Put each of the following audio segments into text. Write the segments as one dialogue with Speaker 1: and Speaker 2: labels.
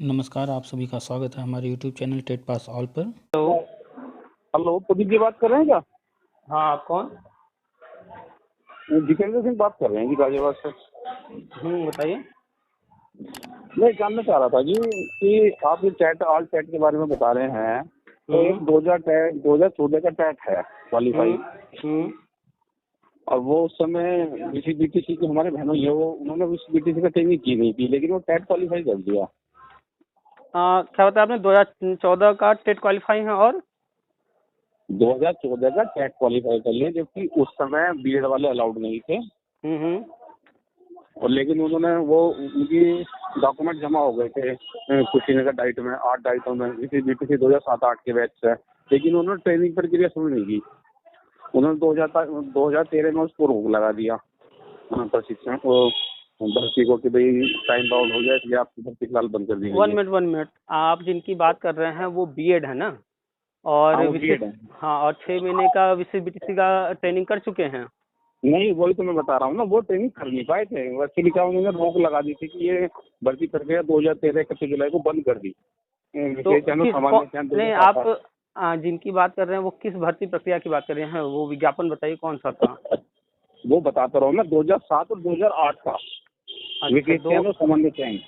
Speaker 1: नमस्कार, आप सभी का स्वागत है हमारे YouTube channel TET pass all पर।
Speaker 2: हेलो।
Speaker 3: हेलो, प्रदीप जी बात कर रहे हैं क्या?
Speaker 2: हाँ, आप कौन?
Speaker 3: जितेंद्र सिंह बात कर रहे हैं जी, गाजियाबाद से।
Speaker 2: बताइए।
Speaker 3: मैं जानना चाह रहा था जी कि आप ये ऑल टैट के बारे में बता रहे हैं, तो एक 2014 का टैट है क्वालिफाई, और वो उस समय बीटीसी की हमारे बहनों है, वो उन्होंने उस बीटीसी का ट्रेनिंग की नहीं थी, लेकिन वो टैट क्वालिफाई कर दिया।
Speaker 2: क्या बताया आपने? 2014 का टेट क्वालिफाई है और
Speaker 3: 2014 का टैट क्वालिफाई कर लिया, जबकि उस समय बीएड वाले अलाउड नहीं थे। और लेकिन उन्होंने वो उनकी डॉक्यूमेंट जमा हो गए थे कुशीनगर डाइट में, 8 डाइटों में, इसी बीटीसी 2007-8 के बैच से, लेकिन उन्होंने ट्रेनिंग प्रक्रिया शुरू नहीं की। उन्होंने 2013 में उसको रोक लगा दिया प्रशिक्षण भर्ती को, कि भाई टाइम आउट हो जाए, इसलिए आपकी भर्ती फिलहाल बंद कर दी गई है।
Speaker 2: 1 मिनट। आप जिनकी बात कर रहे हैं वो बीएड है ना? और
Speaker 3: हाँ, वो बीएड है।
Speaker 2: हाँ, और 6 महीने का विशेष बीटीसी का ट्रेनिंग कर चुके हैं।
Speaker 3: नहीं, वही तो मैं बता रहा हूँ ना, वो ट्रेनिंग कर नहीं पाए थे, वैसे लिखा उन्होंने रोक लगा दी थी कि ये भर्ती प्रक्रिया 2013 31 जुलाई को बंद कर दी।
Speaker 2: तो नहीं, आप जिनकी बात कर रहे हैं वो किस भर्ती प्रक्रिया की बात कर रहे हैं? वो विज्ञापन बताइए कौन सा था?
Speaker 3: वो बताता रहा हूँ ना, 2007 और 2008 का सामान्य चयन।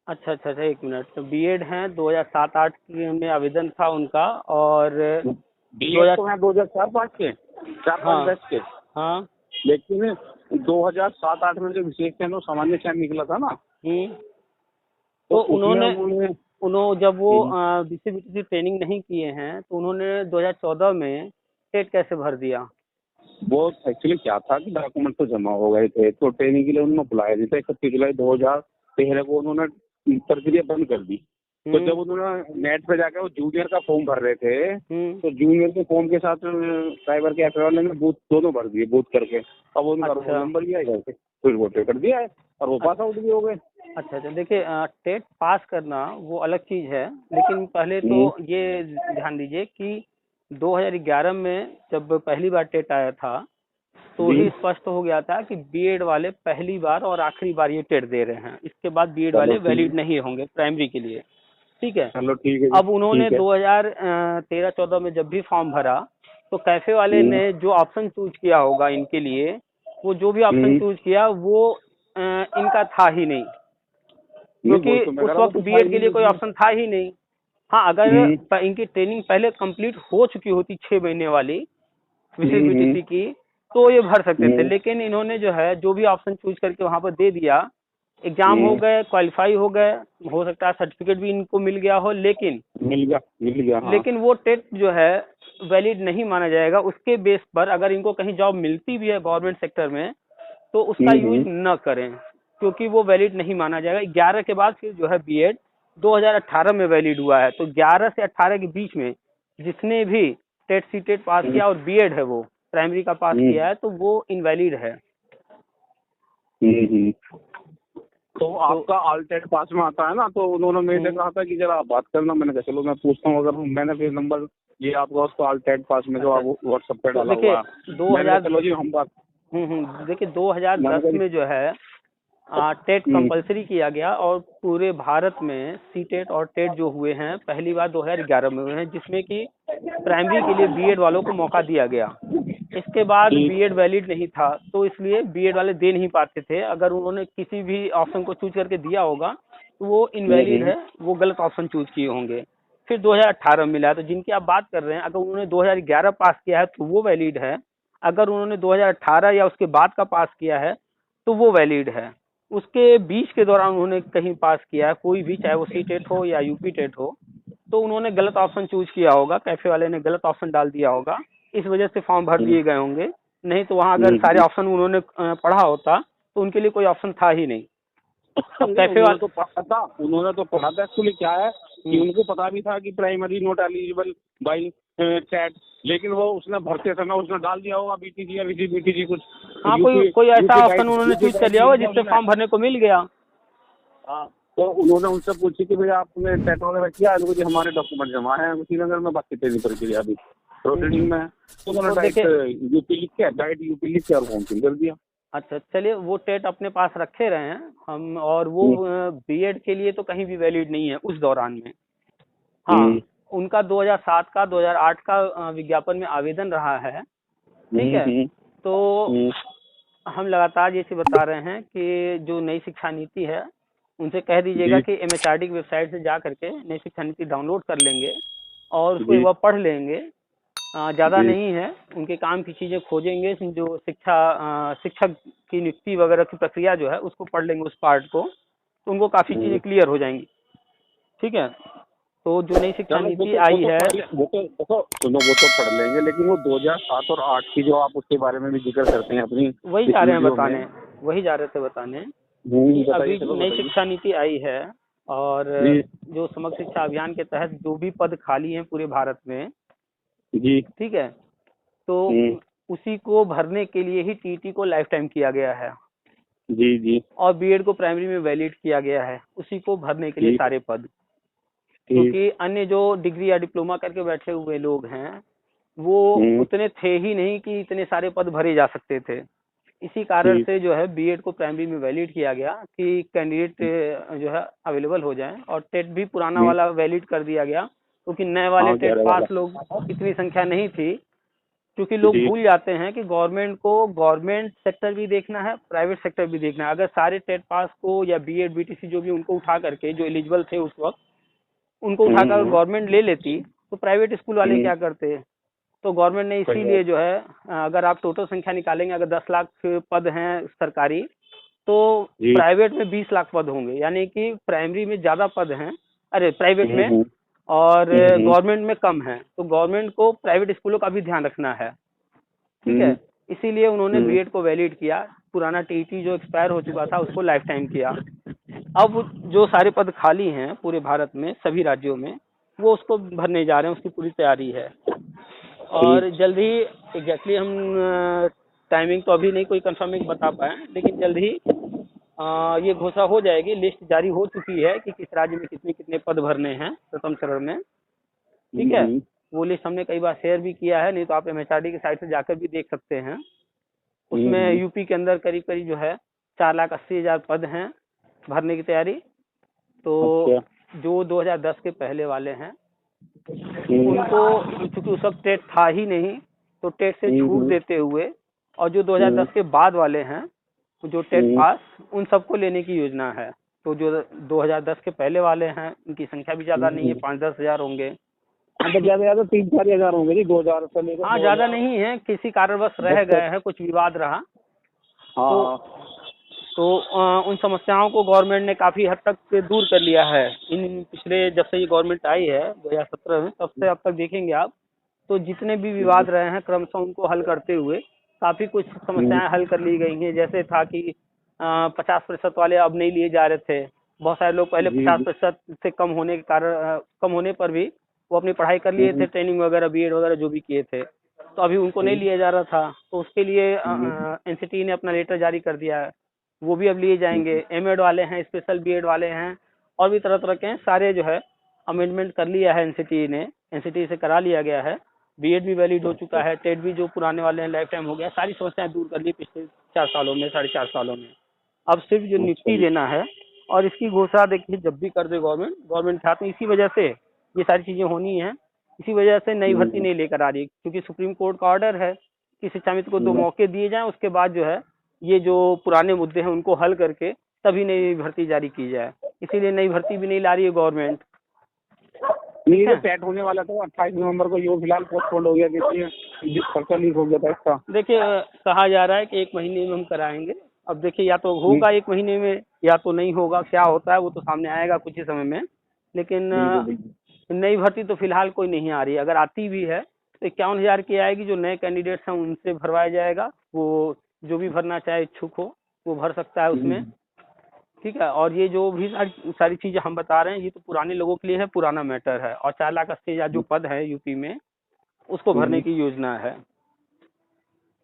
Speaker 2: अच्छा, 1 मिनट। तो बीएड है, 2007-8 में आवेदन था उनका, और
Speaker 3: 2004-5 के 4-5 बैच के।
Speaker 2: हाँ,
Speaker 3: लेकिन 2007-8 में जो विशेष चयन और सामान्य चयन निकला था ना,
Speaker 2: तो उन्होंने जब वो बीसीबीटीसी ट्रेनिंग नहीं किए हैं, तो उन्होंने 2014 में टेट कैसे भर दिया?
Speaker 3: वो एक्चुअली क्या था कि डॉक्यूमेंट तो जमा हो गए थे, तो ट्रेनिंग के लिए उन्होंने बुलाया नहीं था। 31 जुलाई 2013 को उन्होंने प्रक्रिया बंद कर दी। तो जब उन्होंने नेट पे जाकर वो जूनियर का फॉर्म भर रहे थे, तो जूनियर के फॉर्म के साथ साइबर के एफए वाले ने बूथ दोनों भर दिए, बूथ करके। अब उनका रोल नंबर लिया है, फिर वो कर दिया है, और वो पास आउट भी हो गए।
Speaker 2: अच्छा, देखिए, टेट पास करना वो अलग चीज है, लेकिन पहले तो ये ध्यान दीजिए कि 2011 में जब पहली बार टेट आया था, तो ही स्पष्ट हो गया था कि बीएड वाले पहली बार और आखिरी बार ये टेट दे रहे हैं। इसके बाद बीएड वाले वैलिड नहीं होंगे प्राइमरी के लिए। ठीक है।
Speaker 3: चलो ठीक है।
Speaker 2: अब उन्होंने 2013-14 में जब भी फॉर्म भरा, तो कैफे वाले ने जो ऑप्शन चूज किया होगा इनके लिए, वो जो भी ऑप्शन चूज किया वो इनका था ही नहीं, क्योंकि उस वक्त बीएड के लिए कोई ऑप्शन था ही नहीं। हाँ, अगर इनकी ट्रेनिंग पहले कंप्लीट हो चुकी होती 6 महीने वाली विशेष बीटीसी की, तो ये भर सकते थे। लेकिन इन्होंने जो है जो भी ऑप्शन चूज करके वहां पर दे दिया, एग्जाम हो गए, क्वालिफाई हो गए, हो सकता है सर्टिफिकेट भी इनको मिल गया हो, लेकिन
Speaker 3: मिल गया हाँ।
Speaker 2: लेकिन वो टेट जो है वैलिड नहीं माना जाएगा। उसके बेस पर अगर इनको कहीं जॉब मिलती भी है गवर्नमेंट सेक्टर में, तो उसका यूज न करें, क्योंकि वो वैलिड नहीं माना जाएगा। 11 के बाद फिर जो है बीएड 2018 में वैलिड हुआ है। तो 11 से 18 के बीच में जिसने भी टेट सीटेट पास किया और बीएड है वो प्राइमरी का पास किया है, तो वो इनवैलिड है।
Speaker 3: तो आपका ऑल टेट पास में आता है ना, तो उन्होंने मेरे से कहा था कि जरा आप बात करना। मैंने कहा चलो मैं पूछता हूँ। अगर मैंने फिर नंबर ये आपका उसको ऑल टेट पास में जो आप व्हाट्सएप पे डाला हुआ है,
Speaker 2: 2000
Speaker 3: चलो जी हम बात।
Speaker 2: देखिए, 2010 में जो है टेट कंपलसरी किया गया, और पूरे भारत में सीटेट और टेट जो हुए हैं पहली बार 2011 में हुए हैं, जिसमें कि प्राइमरी के लिए बीएड वालों को मौका दिया गया। इसके बाद बीएड वैलिड नहीं था, तो इसलिए बीएड वाले दे नहीं पाते थे। अगर उन्होंने किसी भी ऑप्शन को चूज करके दिया होगा तो वो इनवैलिड है, वो गलत ऑप्शन चूज किए होंगे। फिर 2018 में मिला। तो जिनकी आप बात कर रहे हैं, अगर उन्होंने 2011 पास किया है तो वो वैलिड है। अगर उन्होंने 2018 या उसके बाद का पास किया है तो वो वैलिड है। उसके बीच के दौरान उन्होंने कहीं पास किया है कोई भी, चाहे वो सी टेट हो या यूपी टेट हो, तो उन्होंने गलत ऑप्शन चूज किया होगा, कैफे वाले ने गलत ऑप्शन डाल दिया होगा, इस वजह से फॉर्म भर दिए गए होंगे। नहीं तो वहां अगर सारे ऑप्शन उन्होंने पढ़ा होता तो उनके लिए कोई ऑप्शन था ही नहीं।
Speaker 3: कैफे वाले तो पढ़ा था, उन्होंने तो पढ़ा था। एक्चुअली क्या है कि उनको पता भी था कि primary not eligible by chat, लेकिन वो उसने भरते समय उसने डाल दिया होगा बीटीजी या बीटीजी कुछ।
Speaker 2: हाँ, कोई ऐसा ऑप्शन उन्होंने चूज कर लिया होगा जिससे फॉर्म भरने को मिल गया।
Speaker 3: हाँ, तो उन्होंने उनसे पूछी कि भैया आपने टेट वगैरह किया? जी हमारे डॉक्यूमेंट जमा है कुशीनगर में, बाकी ट्रेनिंग प्रक्रिया अभी प्रोसीडिंग में। तो उन्होंने डाइट यूपी लिख के और फॉर्म फिल कर दिया।
Speaker 2: अच्छा चलिए, वो टेट अपने पास रखे रहे हैं हम, और वो बीएड के लिए तो कहीं भी वैलिड नहीं है उस दौरान में। हाँ, उनका 2007 का 2008 का विज्ञापन में आवेदन रहा है, ठीक है। तो हम लगातार ये चीज बता रहे हैं कि जो नई शिक्षा नीति है, उनसे कह दीजिएगा कि एमएचआरडी की वेबसाइट से जा करके नई शिक्षा नीति डाउनलोड कर लेंगे और उसको एक बार पढ़ लेंगे। ज़्यादा नहीं है, उनके काम की चीज़ें खोजेंगे, जो शिक्षक की नियुक्ति वगैरह की प्रक्रिया जो है उसको पढ़ लेंगे, उस पार्ट को, तो उनको काफ़ी चीज़ें क्लियर हो जाएंगी, ठीक है। तो जो नई शिक्षा नीति आई है,
Speaker 3: वो तो सुनो, वो तो पढ़ लेंगे, लेकिन वो 2007 और 8 की जो आप उसके बारे में भी जिक्र करते हैं अपनी,
Speaker 2: वही जा रहे हैं बताने, वही जा रहे थे बताने कि अभी नई शिक्षा नीति आई है और जो समग्र शिक्षा अभियान के तहत जो भी पद खाली हैं पूरे भारत में,
Speaker 3: जी,
Speaker 2: ठीक है, तो उसी को भरने के लिए ही टीटी को लाइफ टाइम किया गया है।
Speaker 3: जी जी।
Speaker 2: और बीएड को प्राइमरी में वैलिड किया गया है उसी को भरने के लिए सारे पद, क्योंकि अन्य जो डिग्री या डिप्लोमा करके बैठे हुए लोग हैं वो उतने थे ही नहीं कि इतने सारे पद भरे जा सकते थे। इसी कारण से जो है बीएड को प्राइमरी में वैलिड किया गया कि कैंडिडेट जो है अवेलेबल हो जाएं, और टेट भी पुराना वाला वैलिड कर दिया गया, क्योंकि नए वाले टेट पास लोग इतनी संख्या नहीं थी, क्योंकि लोग भूल जाते हैं कि गवर्नमेंट को गवर्नमेंट सेक्टर भी देखना है, प्राइवेट सेक्टर भी देखना है। अगर सारे टेट पास को या बीएड बीटीसी जो भी उनको उठा करके, जो एलिजिबल थे उस वक्त, उनको उठाकर गवर्नमेंट ले लेती, तो प्राइवेट स्कूल वाले क्या करते। तो गवर्नमेंट ने इसीलिए जो है, अगर आप टोटल संख्या निकालेंगे, अगर 10 लाख पद हैं सरकारी, तो प्राइवेट में 20 लाख पद होंगे, यानी कि प्राइमरी में ज्यादा पद हैं, अरे प्राइवेट में, और गवर्नमेंट में कम है। तो गवर्नमेंट को प्राइवेट स्कूलों का भी ध्यान रखना है, ठीक है। इसीलिए उन्होंने बीएड को वैलिड किया, पुराना टीटी जो एक्सपायर हो चुका था उसको लाइफ टाइम किया। अब जो सारे पद खाली हैं पूरे भारत में सभी राज्यों में, वो उसको भरने जा रहे हैं, उसकी पूरी तैयारी है। और जल्द ही एग्जैक्टली हम टाइमिंग तो अभी नहीं कोई कंफर्मिंग बता पाए, लेकिन जल्द ही ये घोषणा हो जाएगी, लिस्ट जारी हो चुकी है कि किस राज्य में कितने कितने पद भरने हैं प्रथम चरण में, ठीक है। वो लिस्ट हमने कई बार शेयर भी किया है, नहीं तो आप एमएचआरडी की साइट से जाकर भी देख सकते हैं। उसमें यूपी के अंदर करीब करीब जो है 4,80,000 पद हैं भरने की तैयारी। तो जो 2010 के पहले वाले हैं उनको, चूंकि उस वक्त टेट था ही नहीं, तो टेट से छूट देते हुए, और जो 2010 के बाद वाले हैं जो टेट पास, उन सबको लेने की योजना है। तो जो 2010 के पहले वाले हैं उनकी संख्या भी ज्यादा नहीं है, 5-10 हजार होंगे,
Speaker 3: ज्यादा 3-4 हजार होंगे जी, 2000 से लेकर।
Speaker 2: हाँ, ज्यादा नहीं है, किसी कारणवश रह गए हैं, कुछ विवाद रहा। तो उन समस्याओं को गवर्नमेंट ने काफी हद तक दूर कर लिया है इन पिछले, जब से ये गवर्नमेंट आई है 2017 में, तब से अब तक देखेंगे आप, तो जितने भी विवाद रहे हैं क्रमशः उनको हल करते हुए काफी कुछ समस्याएं हल कर ली गई हैं। जैसे था कि 50% वाले अब नहीं लिए जा रहे थे, बहुत सारे लोग पहले 50% से कम होने के कारण, कम होने पर भी वो अपनी पढ़ाई कर लिए थे, ट्रेनिंग वगैरह बीएड वगैरह जो भी किए थे, तो अभी उनको नहीं लिया जा रहा था। तो उसके लिए एनसीटी ने अपना लेटर जारी कर दिया है, वो भी अब लिए जाएंगे। एमएड वाले हैं, स्पेशल बीएड वाले हैं, और भी तरह तरह के हैं, सारे जो है अमेंडमेंट कर लिया है एनसीटी ने, एनसीटी से करा लिया गया है। बीएड भी वैलिड हो चुका है, टेट भी जो पुराने वाले हैं लाइफ टाइम हो गया। सारी समस्याएं दूर कर ली पिछले 4 सालों में, 4.5 सालों में। अब सिर्फ जो नियुक्ति देना है, और इसकी घोषणा देखिए जब भी कर दे गवर्नमेंट चाहते हैं, इसी वजह से ये सारी चीजें होनी है, इसी वजह से नई भर्ती नहीं लेकर आ रही, क्योंकि सुप्रीम कोर्ट का ऑर्डर है कि शिक्षा मित्र को 2 मौके दिए जाएं, उसके बाद जो है ये जो पुराने मुद्दे हैं उनको हल करके तभी नई भर्ती जारी की जाए। इसीलिए नई भर्ती भी नहीं ला रही है गवर्नमेंट।
Speaker 3: ये जो टेट होने वाला था 28 नवंबर को, ये फिलहाल पोस्टपोन हो गया, क्योंकि खर्चा लीक हो गया था इसका।
Speaker 2: देखिए कहा जा रहा है कि 1 महीने में हम कराएंगे। अब देखिए या तो होगा 1 महीने में या तो नहीं होगा, क्या होता है वो तो सामने आएगा कुछ ही समय में। लेकिन नई भर्ती तो फिलहाल कोई नहीं आ रही है। अगर आती भी है तो 51,000 की आएगी, जो नए कैंडिडेट्स हैं उनसे भरवाया जाएगा। वो जो भी भरना चाहे इच्छुक हो वो भर सकता है उसमें, ठीक है। और ये जो भी सारी चीजें हम बता रहे हैं ये तो पुराने लोगों के लिए है, पुराना मैटर है। और 4,80,000 जो पद है यूपी में उसको भरने की योजना है।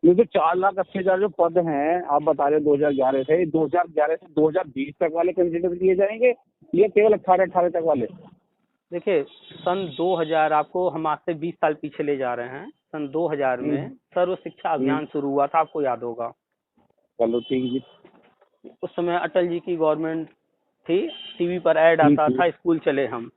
Speaker 3: ये जो 4,80,000 जो पद हैं आप बता रहे 2011 से, 2011 से 2020 तक वाले कैंडिडेट दिए जाएंगे, ये केवल 18 तक वाले?
Speaker 2: देखिए सन 2000, आपको हम आज से 20 साल पीछे ले जा रहे हैं। सन 2000 में सर्व शिक्षा अभियान शुरू हुआ था, आपको याद होगा।
Speaker 3: चलो ठीक जी।
Speaker 2: उस समय अटल जी की गवर्नमेंट थी, टीवी पर ऐड आता था, स्कूल चले हम।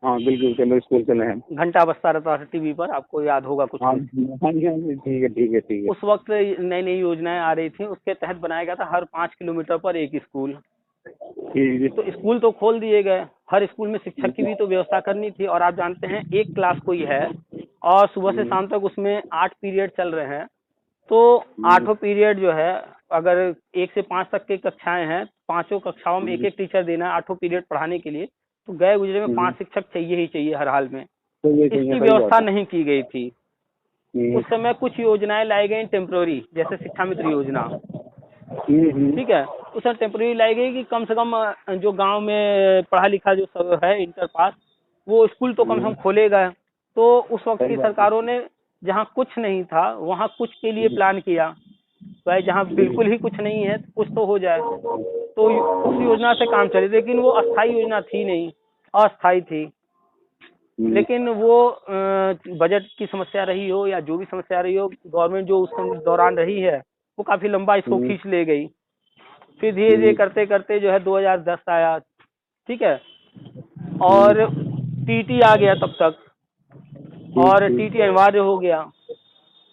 Speaker 3: हाँ बिल्कुल, चलो स्कूल चले हैं।
Speaker 2: घंटा बजता रहता था टीवी पर, आपको याद होगा कुछ
Speaker 3: हाँ
Speaker 2: कुछ।
Speaker 3: हाँ जी, हाँ जी, ठीक है ठीक है ठीक है।
Speaker 2: उस वक्त नई नई योजनाएं आ रही थी, उसके तहत बनाया गया था हर 5 किलोमीटर पर एक स्कूल।
Speaker 3: ठीक जी।
Speaker 2: तो स्कूल तो खोल दिए गए, हर स्कूल में शिक्षक की भी तो व्यवस्था करनी थी। और आप जानते हैं एक क्लास कोई है और सुबह से शाम तक उसमें 8 पीरियड चल रहे हैं, तो 8 पीरियड जो है, अगर 1 से 5 तक की कक्षाएं हैं, 5 कक्षाओं में एक एक टीचर देना है 8 पीरियड पढ़ाने के लिए, तो गए गुजरे में 5 शिक्षक चाहिए ही चाहिए हर हाल में।
Speaker 3: तो ये
Speaker 2: इसकी व्यवस्था नहीं की गई थी।
Speaker 3: हम्म,
Speaker 2: उस समय कुछ योजनाएं लाई गई टेम्प्रोरी, जैसे शिक्षा मित्र योजना, ठीक है। उस समय टेम्प्रोरी लाई गई कि कम से कम जो गांव में पढ़ा लिखा जो सब है इंटर पास, वो स्कूल तो कम से कम खोलेगा। तो उस वक्त की सरकारों ने जहाँ कुछ नहीं था वहाँ कुछ के लिए प्लान किया, भाई जहाँ बिल्कुल ही कुछ नहीं है कुछ तो हो जाए। तो उस योजना से काम चले, लेकिन वो अस्थायी योजना थी नहीं, अस्थायी थी। लेकिन वो बजट की समस्या रही हो या जो भी समस्या रही हो, गवर्नमेंट जो उस दौरान रही है वो काफी लंबा इसको खींच ले गई। फिर धीरे धीरे करते करते जो है 2010 आया, ठीक है, और टीटी आ गया तब तक, और टीटी अनिवार्य हो गया।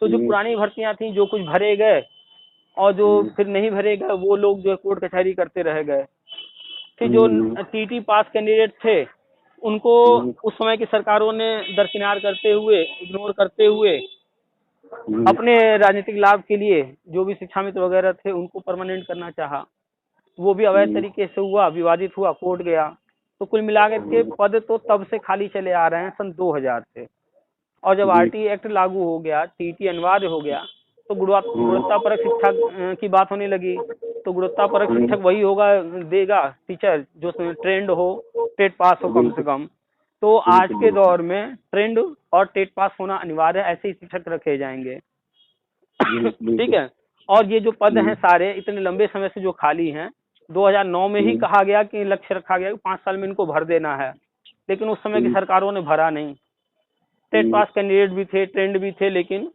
Speaker 2: तो जो पुरानी भर्तियां थी, जो कुछ भरे गए और जो फिर नहीं भरे गए, वो लोग जो है कोर्ट कचहरी करते रह गए। फिर जो टीटी पास कैंडिडेट थे उनको उस समय की सरकारों ने दरकिनार करते हुए, इग्नोर करते हुए, अपने राजनीतिक लाभ के लिए जो भी शिक्षा मित्र वगैरह थे उनको परमानेंट करना चाहा। वो भी अवैध तरीके से हुआ, विवादित हुआ, कोर्ट गया। तो कुल मिलाकर के पद तो तब से खाली चले आ रहे हैं, सन 2000 से। और जब आरटी एक्ट लागू हो गया, टीटी अनिवार्य हो गया, तो गुणवत्तापरक शिक्षा की बात होने लगी। तो गुणवत्तापरक शिक्षक वही होगा, देगा टीचर जो ट्रेंड हो, टेट पास हो कम से कम। तो आज के दौर में ट्रेंड और टेट पास होना अनिवार्य है, ऐसे ही शिक्षक रखे जाएंगे। ठीक है। और ये जो पद हैं सारे इतने लंबे समय से जो खाली हैं, 2009 में ही कहा गया कि लक्ष्य रखा गया कि 5 साल में इनको भर देना है, लेकिन उस समय की सरकारों ने भरा नहीं। टेट पास कैंडिडेट भी थे, ट्रेंड भी थे, लेकिन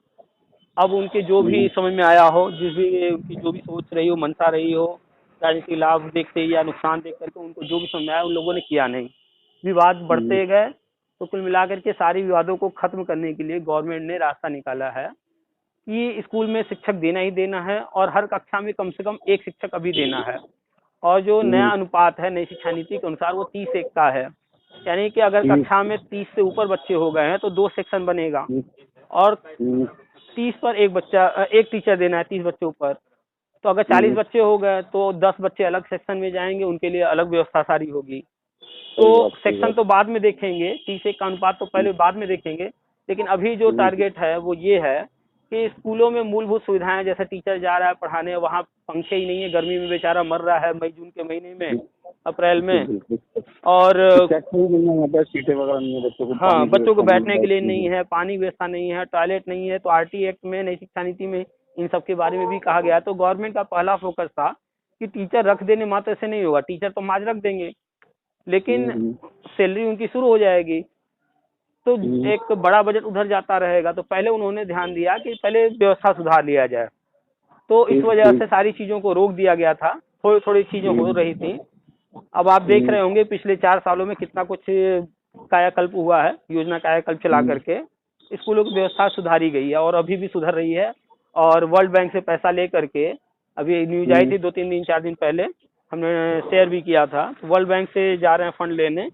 Speaker 2: अब उनके जो भी समझ में आया हो, जिस भी उनकी जो भी सोच रही हो, मंशा रही हो, राजनीतिक लाभ देखते या नुकसान देख करके उनको जो भी समझ में आया, उन लोगों ने किया नहीं। विवाद बढ़ते गए। तो कुल मिलाकर के सारे विवादों को खत्म करने के लिए गवर्नमेंट ने रास्ता निकाला है कि स्कूल में शिक्षक देना ही देना है, और हर कक्षा में कम से कम एक शिक्षक अभी देना है। और जो नया अनुपात है नई शिक्षा नीति के अनुसार, वो 30-1 का है। यानी कि अगर कक्षा में 30 से ऊपर बच्चे हो गए हैं तो 2 सेक्शन बनेगा, और 30 पर एक बच्चा, एक टीचर देना है 30 बच्चों पर। तो अगर 40 बच्चे हो गए तो 10 बच्चे अलग सेक्शन में जाएंगे, उनके लिए अलग व्यवस्था सारी होगी। तो सेक्शन तो बाद में देखेंगे, 30-1 का अनुपात तो पहले बाद में देखेंगे। लेकिन अभी जो टारगेट है वो ये है कि स्कूलों में मूलभूत सुविधाएं, जैसे टीचर जा रहा है पढ़ाने, वहाँ पंखे ही नहीं है, गर्मी में बेचारा मर रहा है मई जून के महीने में, अप्रैल में। और
Speaker 3: सीटें वगैरह नहीं है बच्चों को,
Speaker 2: हाँ, बच्चों को बैठने के लिए नहीं है, पानी व्यवस्था नहीं है, टॉयलेट नहीं है। तो आरटी एक्ट में, नई शिक्षा नीति में इन सब के बारे में भी कहा गया। तो गवर्नमेंट का पहला फोकस था कि टीचर रख देने मात्र से नहीं होगा, टीचर तो आज रख देंगे लेकिन सैलरी उनकी शुरू हो जाएगी, तो एक बड़ा बजट उधर जाता रहेगा। तो पहले उन्होंने ध्यान दिया कि पहले व्यवस्था सुधार लिया जाए। तो इस वजह से सारी चीजों को रोक दिया गया था, थोड़ी थोड़ी चीजें हो रही थी। अब आप देख रहे होंगे पिछले 4 सालों में कितना कुछ कायाकल्प हुआ है, योजना कायाकल्प चला करके स्कूलों की व्यवस्था सुधारी गई है, और अभी भी सुधर रही है। और वर्ल्ड बैंक से पैसा ले करके, अभी न्यूज आई थी 2-3 दिन 4 दिन पहले, हमने शेयर भी किया था, वर्ल्ड बैंक से जा रहे हैं फंड लेने,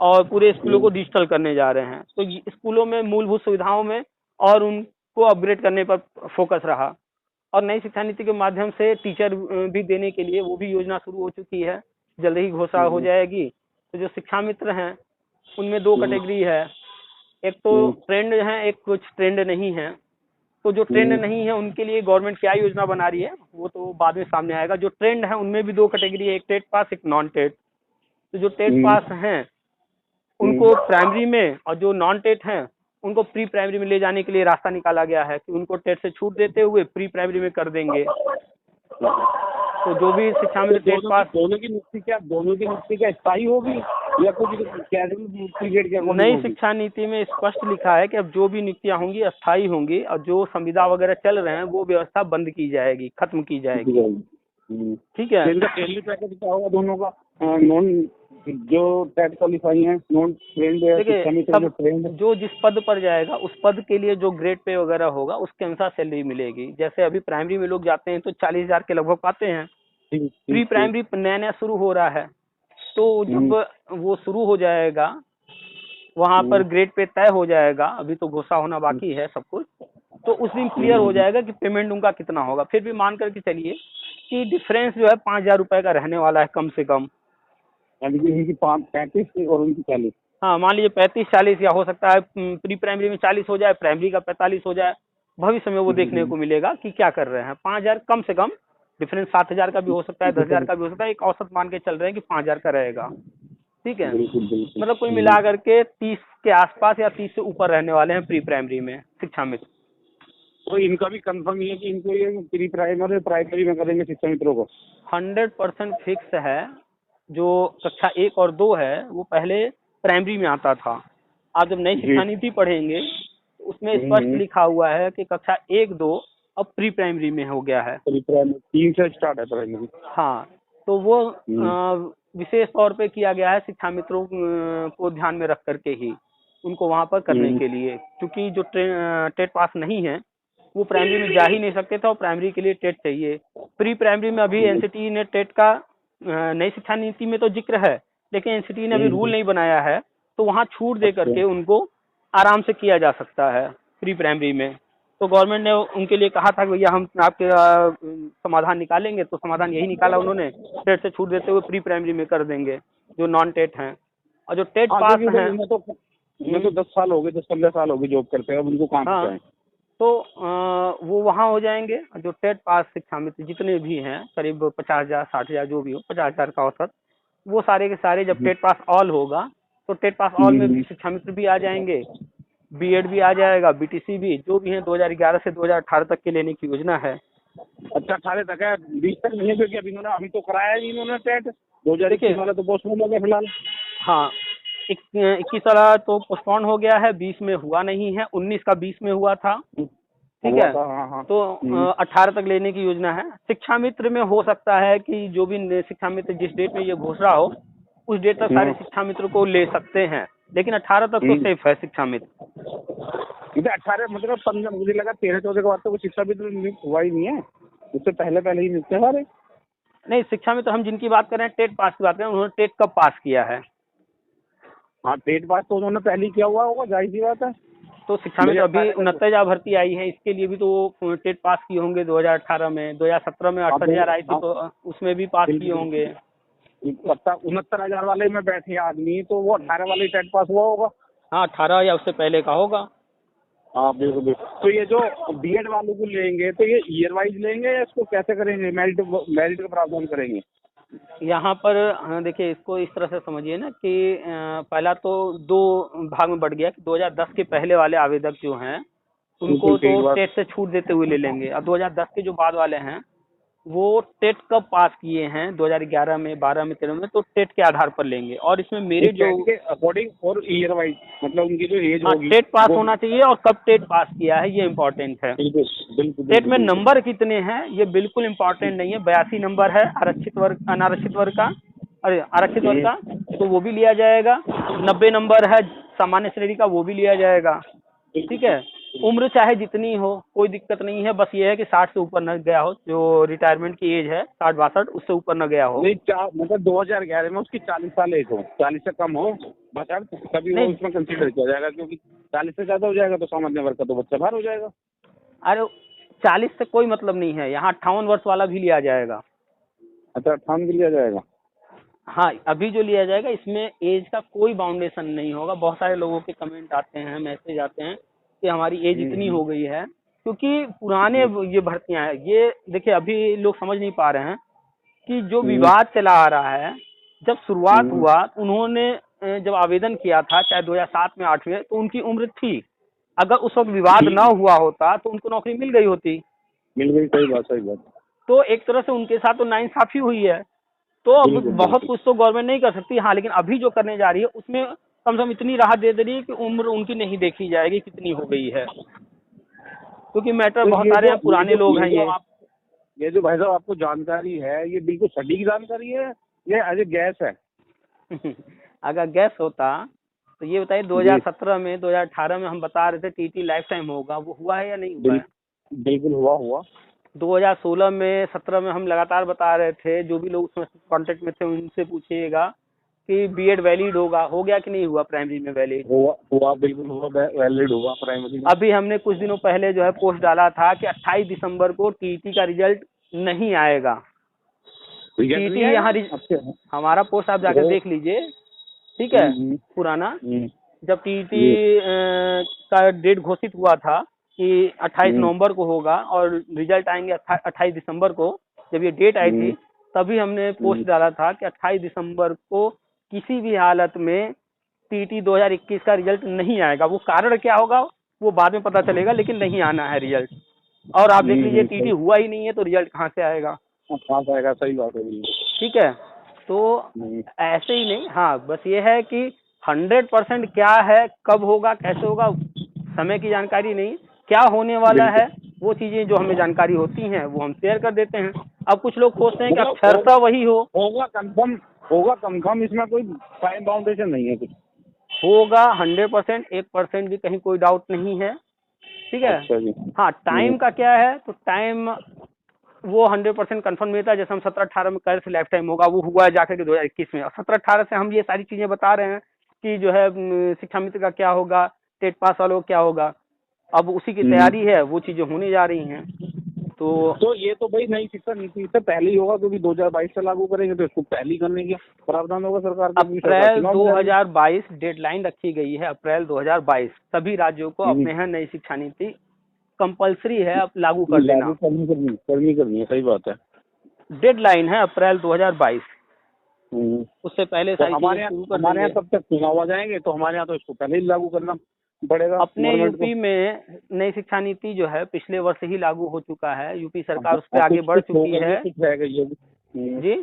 Speaker 2: और पूरे स्कूलों को डिजिटल करने जा रहे हैं। तो स्कूलों में मूलभूत सुविधाओं में और उनको अपग्रेड करने पर फोकस रहा। और नई शिक्षा नीति के माध्यम से टीचर भी देने के लिए वो भी योजना शुरू हो चुकी है, जल्द ही घोषणा हो जाएगी। तो जो शिक्षा मित्र हैं उनमें 2 कैटेगरी है, एक तो ट्रेंड है, एक कुछ ट्रेंड नहीं है। तो जो ट्रेंड नहीं है उनके लिए गवर्नमेंट क्या योजना बना रही है वो तो बाद में सामने आएगा। जो ट्रेंड है उनमें भी 2 कैटेगरी है, एक टेट पास, एक नॉन टेट। तो जो टेट पास हैं उनको प्राइमरी में, और जो नॉन टेट हैं उनको प्री प्राइमरी में ले जाने के लिए रास्ता निकाला गया है कि उनको टेट से छूट देते हुए प्री प्राइमरी में कर देंगे। तो जो भी शिक्षा में टेट पास,
Speaker 3: दोनों की नियुक्ति क्या स्थायी होगी या कुछ कैजुअल पीरियड क्या
Speaker 2: नई शिक्षा नीति में स्पष्ट लिखा है कि अब जो भी नियुक्तियां होंगी अस्थायी होंगी और जो संविदा वगैरह चल रहे हैं वो व्यवस्था बंद की जाएगी, खत्म की जाएगी। ठीक है।
Speaker 3: तो इनका सैलरी पैकेज क्या होगा दोनों का? नॉन जो टेट क्वालिफाई है, नॉन ट्रेंड है,
Speaker 2: देखिए जो जिस पद पर जाएगा उस पद के लिए जो ग्रेड पे वगैरह होगा उसके अनुसार सैलरी मिलेगी। जैसे अभी प्राइमरी में लोग जाते हैं तो 40,000 के लगभग पाते हैं। प्री प्राइमरी नया नया शुरू हो रहा है, तो जब वो शुरू हो जाएगा वहां पर ग्रेड पे तय हो जाएगा, अभी तो घोषणा होना बाकी है सब कुछ, तो उस दिन क्लियर हो जाएगा कि पेमेंट उनका कितना होगा। फिर भी मान करके चलिए कि डिफरेंस जो है 5,000 रुपए का रहने वाला है कम से कम।
Speaker 3: उनकी 35 और उनकी 40।
Speaker 2: हाँ, मान लीजिए 35-40, या हो सकता है प्री प्राइमरी में 40 हो जाए, प्राइमरी का 45 हो जाए। भविष्य में वो देखने को मिलेगा कि क्या कर रहे हैं। 5,000 कम से कम डिफरेंस, 7,000 का भी हो सकता है, 10,000 का भी हो सकता है। एक औसत मान के चल रहे हैं कि 5,000 का रहेगा। ठीक है, मतलब कुल मिला करके 30 के आसपास या 30 से ऊपर रहने वाले हैं प्री प्राइमरी में शिक्षा मित्र।
Speaker 3: तो इनका भी कंफर्म है कि इनको ये प्री प्राइमरी प्राइमरी में करेंगे शिक्षा मित्रों को?
Speaker 2: 100% फिक्स है। जो कक्षा 1 और 2 है वो पहले प्राइमरी में आता था। आप जब नई शिक्षा नीति पढ़ेंगे उसमें स्पष्ट लिखा हुआ है कि कक्षा 1-2 अब प्री प्राइमरी में हो गया है।
Speaker 3: प्री प्राइमरी 3 से स्टार्ट है प्राइमरी।
Speaker 2: हाँ, तो वो विशेष तौर पे किया गया है शिक्षा मित्रों को ध्यान में रख करके ही उनको वहां पर करने के लिए, क्योंकि जो टेट पास नहीं है वो प्राइमरी में जा ही नहीं सकते थे और प्राइमरी के लिए टेट चाहिए। प्री प्राइमरी में अभी एनसीटी ने टेट का नई शिक्षा नीति में तो जिक्र है, लेकिन एनसीटी ने अभी रूल नहीं बनाया है, तो वहाँ छूट दे करके उनको आराम से किया जा सकता है प्री प्राइमरी में। तो गवर्नमेंट ने उनके लिए कहा था कि भैया हम आपके समाधान निकालेंगे, तो समाधान यही निकाला उन्होंने, टेट से छूट देते हुए प्री प्राइमरी में कर देंगे जो नॉन टेट हैं। और जो टेट पास हैं,
Speaker 3: मैं तो 10 साल हो गए, 10-15 साल हो गए जॉब करते हैं, अब उनको काम करते हैं।
Speaker 2: तो वो वहाँ हो जाएंगे। जो टेट पास शिक्षा मित्र जितने भी हैं, करीब 50,000 60,000 जो भी हो, 50,000 का औसत, वो सारे के सारे जब टेट पास ऑल होगा तो टेट पास ऑल में भी शिक्षा मित्र भी आ जाएंगे, बीएड भी आ जाएगा, बीटीसी भी, जो भी है 2011 से 2018 तक के लेने की योजना है।
Speaker 3: अच्छा, 18 तक है, 20 तक नहीं है, क्योंकि अभी तो कराया ही इन्होंने टेट। 2021 वाला तो पोस्टपोन हो गया फिलहाल।
Speaker 2: हाँ, 21 वाला तो पोस्टपोन हो गया है, 20 में हुआ नहीं है, 19 का 20 में हुआ था। ठीक है।
Speaker 3: हाँ।
Speaker 2: तो 18 तक लेने की योजना है। शिक्षा मित्र में हो सकता है कि जो भी शिक्षा मित्र जिस डेट में ये घोषणा हो उस डेट तक सारे शिक्षा मित्र को ले सकते हैं, लेकिन 18 तक तो सेफ है शिक्षा मित्र।
Speaker 3: 18 मतलब 15, मुझे लगा 13-14 के बाद तो शिक्षा मित्र नियुक्त हुआ ही नहीं है, उससे पहले ही नियुक्त है सारे।
Speaker 2: नहीं, शिक्षा मित्र हम जिनकी बात कर रहे हैं टेट पास की बात कर रहे हैं, उन्होंने टेट कब पास किया है?
Speaker 3: हाँ, टेट पास तो उन्होंने पहले ही किया हुआ होगा, जाहिर सी बात है।
Speaker 2: तो शिक्षा मित्र अभी 69,000 भर्ती आई है, इसके लिए भी तो टेट पास किए होंगे 2018 में, 2017 में 68,000 आई थी तो उसमें भी पास किए होंगे।
Speaker 3: 69,000 वाले में बैठे आदमी, तो वो 18 वाले टेट पास हुआ होगा।
Speaker 2: हाँ, 18 या उससे पहले का होगा।
Speaker 3: हाँ, बिल्कुल। तो ये जो बीएड वालों को लेंगे तो ये ईयर वाइज लेंगे या इसको कैसे करेंगे, मेरिट का प्रावधान करेंगे?
Speaker 2: यहाँ पर देखिए, इसको इस तरह से समझिए ना कि पहला तो 2 भाग में बढ़ गया कि 2010 के पहले वाले आवेदक जो हैं उनको तो टेट से छूट देते हुए ले लेंगे। अब 2010 के जो बाद वाले हैं वो टेट कब पास किए हैं 2011 में, 12 में, 13 में, तो टेट के आधार पर लेंगे। और इसमें मेरिट जो
Speaker 3: अकॉर्डिंग और ईयर वाइज, मतलब उनकी जो एज होगी,
Speaker 2: टेट पास होना चाहिए और कब टेट पास किया है ये इम्पोर्टेंट है। टेट में नंबर कितने हैं ये बिल्कुल इम्पोर्टेंट नहीं है। 82 नंबर है आरक्षित वर्ग, अनारक्षित वर्ग का, अरे आरक्षित वर्ग का, तो वो भी लिया जाएगा। 90 नंबर है सामान्य श्रेणी का, वो भी लिया जाएगा। ठीक है। उम्र चाहे जितनी हो कोई दिक्कत नहीं है, बस ये है कि 60 से ऊपर न गया हो, जो रिटायरमेंट की एज है 60-62 उससे ऊपर न गया हो।
Speaker 3: नहीं, मतलब 2011 में उसकी 40 साल एज हो, 40 से कम हो बता, तभी वो उसमें कंसीडर किया जाएगा, क्योंकि 40 से ज्यादा हो जाएगा तो सामान्य वर्ग का तो बच्चा बाहर हो जाएगा।
Speaker 2: अरे 40 से कोई मतलब नहीं है, यहाँ 58 वर्ष वाला भी लिया जाएगा।
Speaker 3: अच्छा, 58 भी लिया जाएगा?
Speaker 2: हाँ, अभी जो लिया जाएगा इसमें एज का कोई बाउंडेशन नहीं होगा। बहुत सारे लोगों के कमेंट आते हैं, मैसेज आते हैं कि हमारी एज इतनी हो गई है, क्योंकि पुराने ये भर्तियां हैं। ये देखिए, अभी लोग समझ नहीं पा रहे हैं कि जो विवाद चला आ रहा है, जब शुरुआत हुआ उन्होंने जब आवेदन किया था चाहे 2007 में 8 में, तो उनकी उम्र थी। अगर उस वक्त विवाद ना हुआ होता तो उनको नौकरी मिल गई होती।
Speaker 3: मिल गई, सही बात।
Speaker 2: तो एक तरह से उनके साथ तो नाइंसाफी हुई है। तो अब
Speaker 3: बिल्कुल,
Speaker 2: बहुत
Speaker 3: बिल्कुल।
Speaker 2: कुछ तो गवर्नमेंट नहीं कर सकती। हाँ, लेकिन अभी जो करने जा रही है उसमें कम से कम इतनी राहत दे दे रही है कि उम्र उनकी नहीं देखी जाएगी कितनी हो गई है, क्योंकि मैटर
Speaker 3: तो
Speaker 2: बहुत सारे हैं,
Speaker 3: ये
Speaker 2: पुराने
Speaker 3: जो
Speaker 2: लोग
Speaker 3: ये
Speaker 2: हैं
Speaker 3: जो
Speaker 2: ये।
Speaker 3: आप ये जो भाई साहब आपको जानकारी है, ये बिल्कुल सटीक जानकारी है या एज ए गैस है?
Speaker 2: अगर गैस होता तो ये बताइए,
Speaker 3: जी
Speaker 2: 2017 में 2018 में हम बता रहे थे टीटी लाइफ टाइम होगा, वो हुआ है या नहीं हुआ
Speaker 3: बिल,
Speaker 2: है?
Speaker 3: बिल्कुल हुआ।
Speaker 2: 2016 में 17 में हम लगातार बता रहे थे, जो भी लोग उसमें कांटेक्ट में थे उनसे पूछिएगा कि बीएड वैलिड होगा, हो गया कि नहीं हुआ प्राइमरी में वैलिड?
Speaker 3: हुआ बिल्कुल हुआ, वैलिड हुआ प्राइमरी में।
Speaker 2: अभी हमने कुछ दिनों पहले जो है पोस्ट डाला था कि 28 दिसंबर को टीटी का रिजल्ट नहीं आएगा।
Speaker 3: रिजल्ट नहीं
Speaker 2: टीटी
Speaker 3: आएगा?
Speaker 2: यहाँ
Speaker 3: अच्छा।
Speaker 2: हमारा पोस्ट आप जाकर
Speaker 3: वो
Speaker 2: देख लीजिए, ठीक है,
Speaker 3: हम्म,
Speaker 2: पुराना।
Speaker 3: हम्म,
Speaker 2: जब टीटी
Speaker 3: जी
Speaker 2: का डेट घोषित हुआ था कि 28
Speaker 3: हम्म,
Speaker 2: नवंबर को होगा और रिजल्ट आएंगे 28 दिसंबर को, जब ये डेट आई थी
Speaker 3: हम्म,
Speaker 2: तभी हमने पोस्ट डाला था कि 28 दिसंबर को किसी भी हालत में टीटी 2021 का रिजल्ट नहीं आएगा। वो कारण क्या होगा वो बाद में पता चलेगा, लेकिन नहीं आना है रिजल्ट। और आप देख लीजिए टीटी
Speaker 3: सही।
Speaker 2: हुआ ही नहीं है तो रिजल्ट कहाँ से आएगा?
Speaker 3: हाँ आएगा, सही बात है बिल्कुल।
Speaker 2: ठीक है, तो
Speaker 3: हम्म,
Speaker 2: ऐसे ही नहीं, हाँ बस ये है कि 100% क्या है, कब होगा, कैसे होगा, समय की जानकारी नहीं, क्या होने वाला
Speaker 3: बिल्कुल।
Speaker 2: है वो चीजें जो हमें जानकारी होती हैं वो हम शेयर कर देते हैं। अब कुछ लोग सोचते हैं कि
Speaker 3: मतलब
Speaker 2: अक्षरशः वही हो,
Speaker 3: होगा कंफर्म, इसमें कोई टाइम बाउंडेशन नहीं है कुछ।
Speaker 2: होगा 100%, 1% भी कहीं कोई डाउट नहीं है। ठीक है,
Speaker 3: अच्छा जी।
Speaker 2: हाँ टाइम का क्या है, तो टाइम वो 100% कन्फर्म नहीं था। जैसे हम 17-18 में कह रहे थे लाइफ टाइम होगा, वो हुआ है जाकर के 2021 में। और 17-18 से हम ये सारी चीजें बता रहे हैं कि जो है शिक्षा मित्र का क्या होगा, टेट पास वालों का क्या होगा। अब उसी की तैयारी है, वो चीजें होने जा रही हैं। तो
Speaker 3: ये तो भाई नई शिक्षा नीति से पहले ही होगा, क्योंकि 2022 से लागू करेंगे तो इसको पहले ही करने का प्रावधान होगा सरकार का, क्योंकि सरकार
Speaker 2: अप्रैल
Speaker 3: चुनाव में जा रही है।
Speaker 2: 2022 डेडलाइन रखी गई है। अप्रैल 2022 सभी राज्यों को
Speaker 3: हम्म,
Speaker 2: अपने यहाँ नई शिक्षा नीति कंपलसरी है अब लागू कर देना।
Speaker 3: लागू करनी है, सही बात है।
Speaker 2: डेडलाइन है अप्रैल 2022,
Speaker 3: हम्म,
Speaker 2: उससे पहले
Speaker 3: तो
Speaker 2: सारी चीजें शुरू कर
Speaker 3: हमारे
Speaker 2: देंगे।
Speaker 3: यहाँ तब तक चुनाव आ जाएंगे तो हमारे यहाँ तो इसको पहले ही लागू करना पड़ेगा
Speaker 2: अपने
Speaker 3: गवर्नमेंट को।
Speaker 2: यूपी में नई शिक्षा नीति जो है पिछले वर्ष ही लागू हो चुका है। यूपी सरकार उस पर
Speaker 3: हाँ,
Speaker 2: आगे
Speaker 3: कुछ
Speaker 2: बढ़
Speaker 3: कुछ हो
Speaker 2: चुकी
Speaker 3: गई
Speaker 2: है।
Speaker 3: है, कुछ रह गई है अभी।
Speaker 2: जी,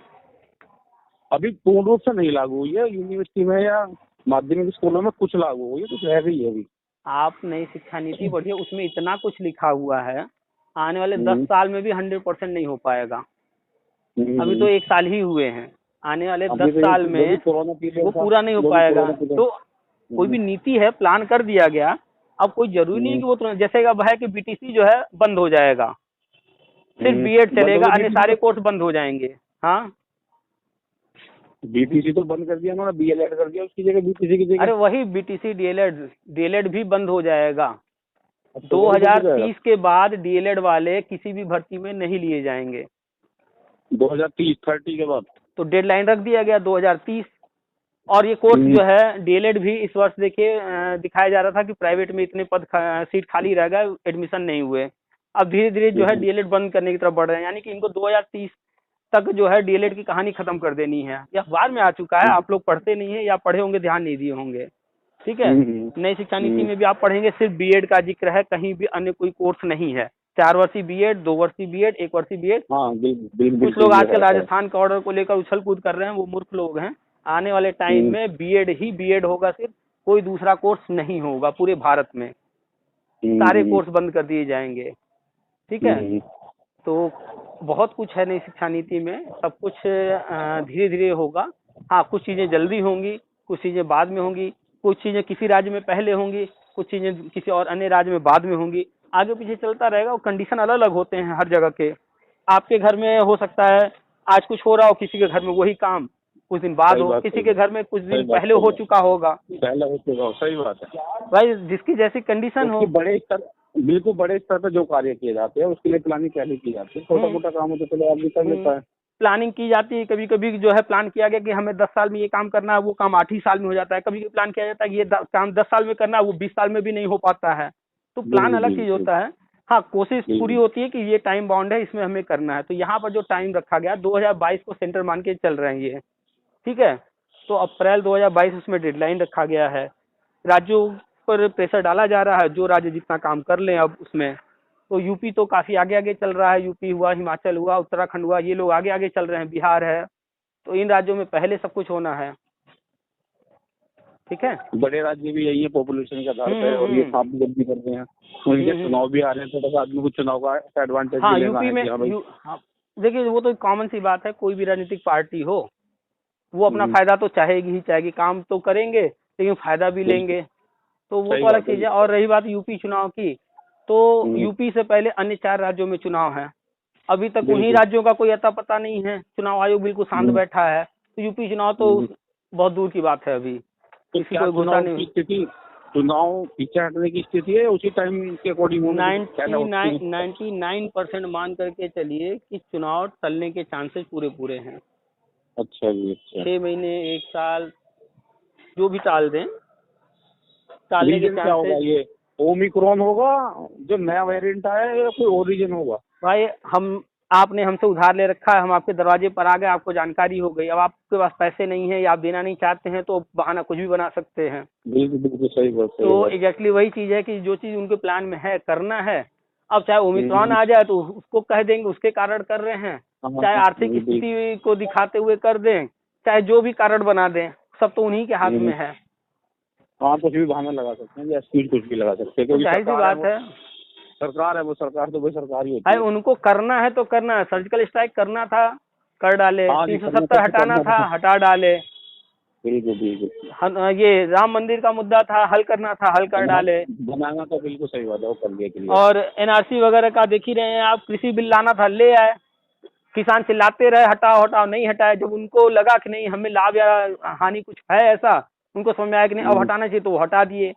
Speaker 3: अभी पूर्ण रूप से नहीं लागू हुई है, यूनिवर्सिटी में या माध्यमिक स्कूलों में कुछ लागू हुई है, कुछ रह गई है अभी।
Speaker 2: आप नई शिक्षा नीति पढ़िए, उसमें इतना कुछ लिखा हुआ है, आने वाले 10
Speaker 3: हम्म,
Speaker 2: साल में भी 100% नहीं हो पाएगा।
Speaker 3: हम्म,
Speaker 2: अभी तो 1 साल ही हुए हैं, आने वाले
Speaker 3: अभी
Speaker 2: 10
Speaker 3: तो
Speaker 2: साल
Speaker 3: जो भी
Speaker 2: में
Speaker 3: कोरोना पीरियड
Speaker 2: वो
Speaker 3: था,
Speaker 2: पूरा नहीं हो
Speaker 3: जो भी
Speaker 2: पाएगा।
Speaker 3: Corona period.
Speaker 2: तो कोई भी नीति है, प्लान कर दिया गया, अब कोई जरूरी नहीं है कि वो तुरंत, जैसे अब है कि बीटीसी जो है बंद हो जाएगा, सिर्फ बीएड
Speaker 3: बंद
Speaker 2: चलेगा,
Speaker 3: होगी
Speaker 2: अन्य सारे कोर्स बंद हो जाएंगे। हाँ,
Speaker 3: बीटीसी तो बंद कर दिया उन्होंने, बीएलएड कर दिया उसकी जगह, बीटीसी की जगह।
Speaker 2: अरे वही बीटीसी डीएलएड भी बंद हो जाएगा।
Speaker 3: अब तो वो भी बंद हो जाएगा।
Speaker 2: 2030 के बाद डीएलएड वाले किसी भी भर्ती में नहीं लिए जाएंगे।
Speaker 3: 2030 के बाद
Speaker 2: तो डेडलाइन रख दिया गया 2030। और ये कोर्स जो है डीएलएड भी इस वर्ष देखिए दिखाया जा रहा था कि प्राइवेट में इतने सीट खाली रह गए, एडमिशन नहीं हुए। अब धीरे धीरे जो है डीएलएड बंद करने की तरफ बढ़ रहे हैं, यानी कि इनको 2030 तक जो है डीएलएड की कहानी खत्म कर देनी है। यह अखबार में आ चुका है, आप लोग पढ़ते नहीं है या पढ़े होंगे, ध्यान नहीं दिए होंगे। ठीक है, नई शिक्षा नीति में भी आप पढ़ेंगे सिर्फ बीएड का जिक्र है, कहीं भी अन्य कोई कोर्स नहीं है। 4 वर्षीय बीएड, 2 वर्षीय बीएड, 1 वर्षीय बीएड।
Speaker 3: हाँ बिल्कुल।
Speaker 2: कुछ लोग आजकल राजस्थान का ऑर्डर को लेकर उछल कूद कर रहे हैं, वो मूर्ख लोग हैं। आने वाले टाइम में बीएड ही बीएड होगा, सिर्फ कोई दूसरा कोर्स नहीं होगा पूरे भारत में। सारे कोर्स बंद कर दिए जाएंगे। ठीक है, तो बहुत कुछ है नई शिक्षा नीति में, सब कुछ धीरे धीरे होगा। हाँ, कुछ चीजें जल्दी होंगी, कुछ चीजें बाद में होंगी, कुछ चीजें किसी राज्य में पहले होंगी, कुछ चीजें किसी और अन्य राज्य में बाद में होंगी। आगे पीछे चलता रहेगा, और कंडीशन अलग अलग होते हैं हर जगह के। आपके घर में हो सकता है आज कुछ हो रहा हो, किसी के घर में वही काम कुछ दिन बाद हो, किसी के घर में कुछ दिन पहले हो चुका होगा।
Speaker 3: सही बात है
Speaker 2: भाई जिसकी जैसी कंडीशन हो।
Speaker 3: बिल्कुल बड़े स्तर पर जो कार्य किए जाते हैं उसके लिए प्लानिंग पहले की जाती है। छोटा मोटा काम हो तो चलो आदमी कर लेता है।
Speaker 2: प्लानिंग की जाती है, कभी कभी जो है प्लान किया गया कि हमें 10 साल में ये काम करना है, वो काम 8 ही साल में हो जाता है। कभी कभी प्लान किया जाता है कि ये काम 10 साल में करना है, वो 20 साल में भी नहीं हो पाता है। तो प्लान अलग चीज होता है। हाँ, कोशिश पूरी होती है कि ये टाइम बाउंड है, इसमें हमें करना है। तो यहाँ पर जो टाइम रखा गया 2022 को सेंटर मान के चल रहे हैं ये। ठीक है, तो अप्रैल 2022 उसमें डेडलाइन रखा गया है। राज्यों पर प्रेशर डाला जा रहा है, जो राज्य जितना काम कर लें अब उसमें। तो यूपी तो काफी आगे आगे चल रहा है, यूपी हुआ, हिमाचल हुआ, उत्तराखंड हुआ, ये लोग आगे आगे चल रहे हैं, बिहार है। तो इन राज्यों में पहले सब कुछ होना है। ठीक है,
Speaker 3: बड़े राज्य भी यही है पॉपुलेशन के आधार पे, और ये काम भी जल्दी करते हैं। उनके चुनाव भी आ रहे हैं, तो आदमी को चुनाव का एडवांटेज
Speaker 2: हाँ
Speaker 3: मिलेगा
Speaker 2: यूपी में
Speaker 3: कि हाँ भाई।
Speaker 2: हाँ, देखिए वो तो कॉमन सी बात है, कोई भी राजनीतिक पार्टी हो वो अपना फायदा तो चाहेगी ही चाहेगी, काम तो करेंगे लेकिन फायदा भी लेंगे, तो वो
Speaker 3: सही
Speaker 2: तो अलग
Speaker 3: बात है।
Speaker 2: चीज है। और रही बात यूपी चुनाव की, तो यूपी से पहले अन्य 4 राज्यों में चुनाव है, अभी तक उन्हीं राज्यों का कोई अता पता नहीं है, चुनाव आयोग बिल्कुल शांत बैठा है, तो यूपी चुनाव तो बहुत दूर की बात है, अभी
Speaker 3: तो
Speaker 2: किसी
Speaker 3: क्या
Speaker 2: को घुसा नहीं।
Speaker 3: चुनाव पीछे हटने की स्थिति है, उसी टाइम के अकॉर्डिंग
Speaker 2: 99% मान करके चलिए कि चुनाव टलने के चांसेस पूरे हैं।
Speaker 3: अच्छा जी, अच्छा।
Speaker 2: 6 महीने 1 साल जो भी टाल दें, टालने के
Speaker 3: रीजन क्या होगा?
Speaker 2: चांसेस।
Speaker 3: ये ओमिक्रॉन होगा जो नया वेरिएंट आया है, या कोई और रीजन होगा?
Speaker 2: भाई आपने हमसे उधार ले रखा है, हम आपके दरवाजे पर आ गए, आपको जानकारी हो गई, अब आपके पास पैसे नहीं है या आप देना नहीं चाहते हैं तो बहाना कुछ भी बना सकते हैं।
Speaker 3: बिल्कुल बिल्कुल सही बात।
Speaker 2: तो एग्जैक्टली वही चीज है कि जो चीज उनके प्लान में है करना है, अब चाहे ओमिक्रॉन आ जाए तो उसको कह देंगे उसके कारण कर रहे हैं, चाहे आर्थिक स्थिति को दिखाते हुए कर दें, चाहे जो भी कारण बना दें, सब तो उन्हीं के हाथ में है।
Speaker 3: हाँ, कुछ भी बहाना लगा सकते हैं, या एक्सक्यूज कुछ भी लगा सकते हैं, क्योंकि
Speaker 2: जाहिर सी बात है,
Speaker 3: सरकार है वो, सरकार तो वही सरकार ही होती
Speaker 2: भाई
Speaker 3: है।
Speaker 2: उनको करना है तो करना है, सर्जिकल स्ट्राइक करना था कर डाले, 370 हटाना था हटा डाले,
Speaker 3: बिल्कुल।
Speaker 2: ये राम मंदिर का मुद्दा था हल करना था हल कर डाले,
Speaker 3: बनाना तो बिल्कुल सही बात है, वो कर लिया के लिए।
Speaker 2: और एनआरसी वगैरह का देख ही रहे हैं आप, कृषि बिल लाना था ले आए, किसान चिल्लाते रहे हटाओ हटाओ, नहीं हटाए, जब उनको लगा कि नहीं हमें लाभ या हानि कुछ है ऐसा, उनको समझ में आया कि नहीं अब हटाना चाहिए तो वो हटा दिए।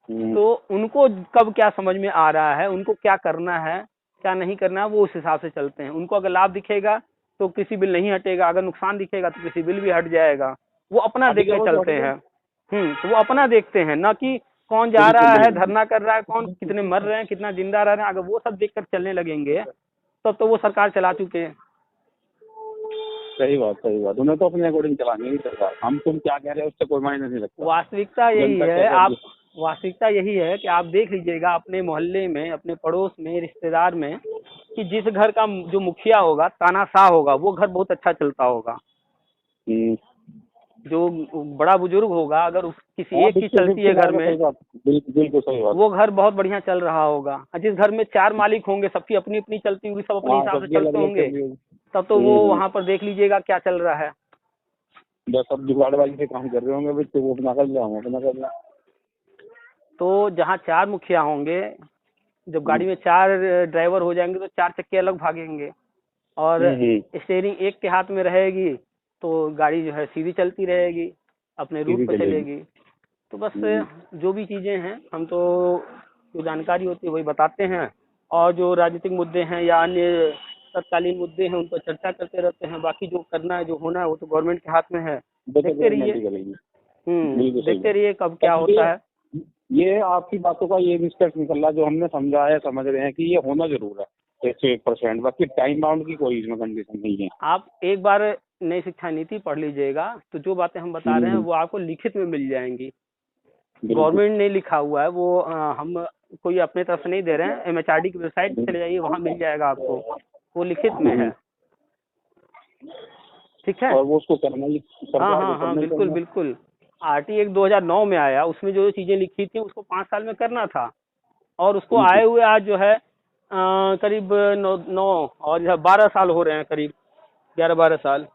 Speaker 2: तो उनको कब क्या समझ में आ रहा है, उनको क्या करना है क्या नहीं करना है, वो उस हिसाब से चलते हैं। उनको अगर लाभ दिखेगा तो कृषि बिल नहीं हटेगा, अगर नुकसान दिखेगा तो कृषि बिल भी हट जाएगा, वो अपना देख के चलते हैं। तो वो अपना देखते हैं, ना कि कौन जा रहा है धरना कर रहा है, कौन कितने मर रहे हैं कितना जिंदा रह रहे हैं, अगर वो सब देखकर चलने लगेंगे तब तो वो सरकार चला चुके हैं।
Speaker 3: सही बात। उन्हें तो अपने अकॉर्डिंग चलानी है सरकार, हम तुम क्या कह रहे हैं उससे कोई मायने नहीं रखता।
Speaker 2: वास्तविकता यही है कि आप देख लीजिएगा अपने मोहल्ले में, अपने पड़ोस में, रिश्तेदार में, कि जिस घर का जो मुखिया होगा तानाशाह होगा वो घर बहुत अच्छा चलता होगा। जो बड़ा बुजुर्ग होगा अगर किसी एक की चलती है घर में,
Speaker 3: बिल्कुल सही बात,
Speaker 2: वो घर बहुत बढ़िया चल रहा होगा। जिस घर में 4 मालिक होंगे, सबकी अपनी अपनी चलती होगी, सब अपने हिसाब से चलते होंगे, तब तो वो वहाँ पर देख लीजिएगा क्या चल रहा है।
Speaker 3: बस सब जुगाड़बाजी से काम कर रहे होंगे, बच्चे वो अपना कर लिया, अपना कर लिया।
Speaker 2: तो जहाँ 4 मुखिया होंगे, जब गाड़ी में 4 ड्राइवर हो जाएंगे तो 4 चक्के अलग भागेंगे, और स्टीयरिंग एक के हाथ में रहेगी तो गाड़ी जो है सीधी चलती रहेगी, अपने रूट पर चलेगी। तो बस जो भी चीजें हैं हम तो जो जानकारी होती है वही बताते हैं, और जो राजनीतिक मुद्दे हैं या अन्य तत्कालीन मुद्दे हैं उन पर चर्चा करते रहते हैं। बाकी जो करना है जो होना है वो तो गवर्नमेंट के हाथ में है, देखते रहिए। देखते रहिए कब क्या होता है।
Speaker 3: ये आपकी बातों का ये निष्कर्ष निकल रहा, जो हमने समझा है समझ रहे हैं कि ये होना जरूर है 101%, बाकी टाइम बाउंड की कोई इसमें कंडीशन नहीं है।
Speaker 2: आप एक बार नई शिक्षा नीति पढ़ लीजिएगा तो जो बातें हम बता रहे हैं वो आपको लिखित में मिल जाएंगी। गवर्नमेंट ने लिखा हुआ है वो, हम कोई अपने तरफ से नहीं दे रहे हैं। MHRD की वेबसाइट पे चले जाइए, वहाँ मिल जाएगा आपको, वो लिखित में है। ठीक है,
Speaker 3: और वो उसको करना ही,
Speaker 2: हाँ बिल्कुल। RT Act 2009 में आया, उसमें जो चीजें लिखी थी उसको 5 साल में करना था, और उसको आए हुए आज जो है करीब 9 और 12 साल हो रहे हैं, करीब 11-12 साल।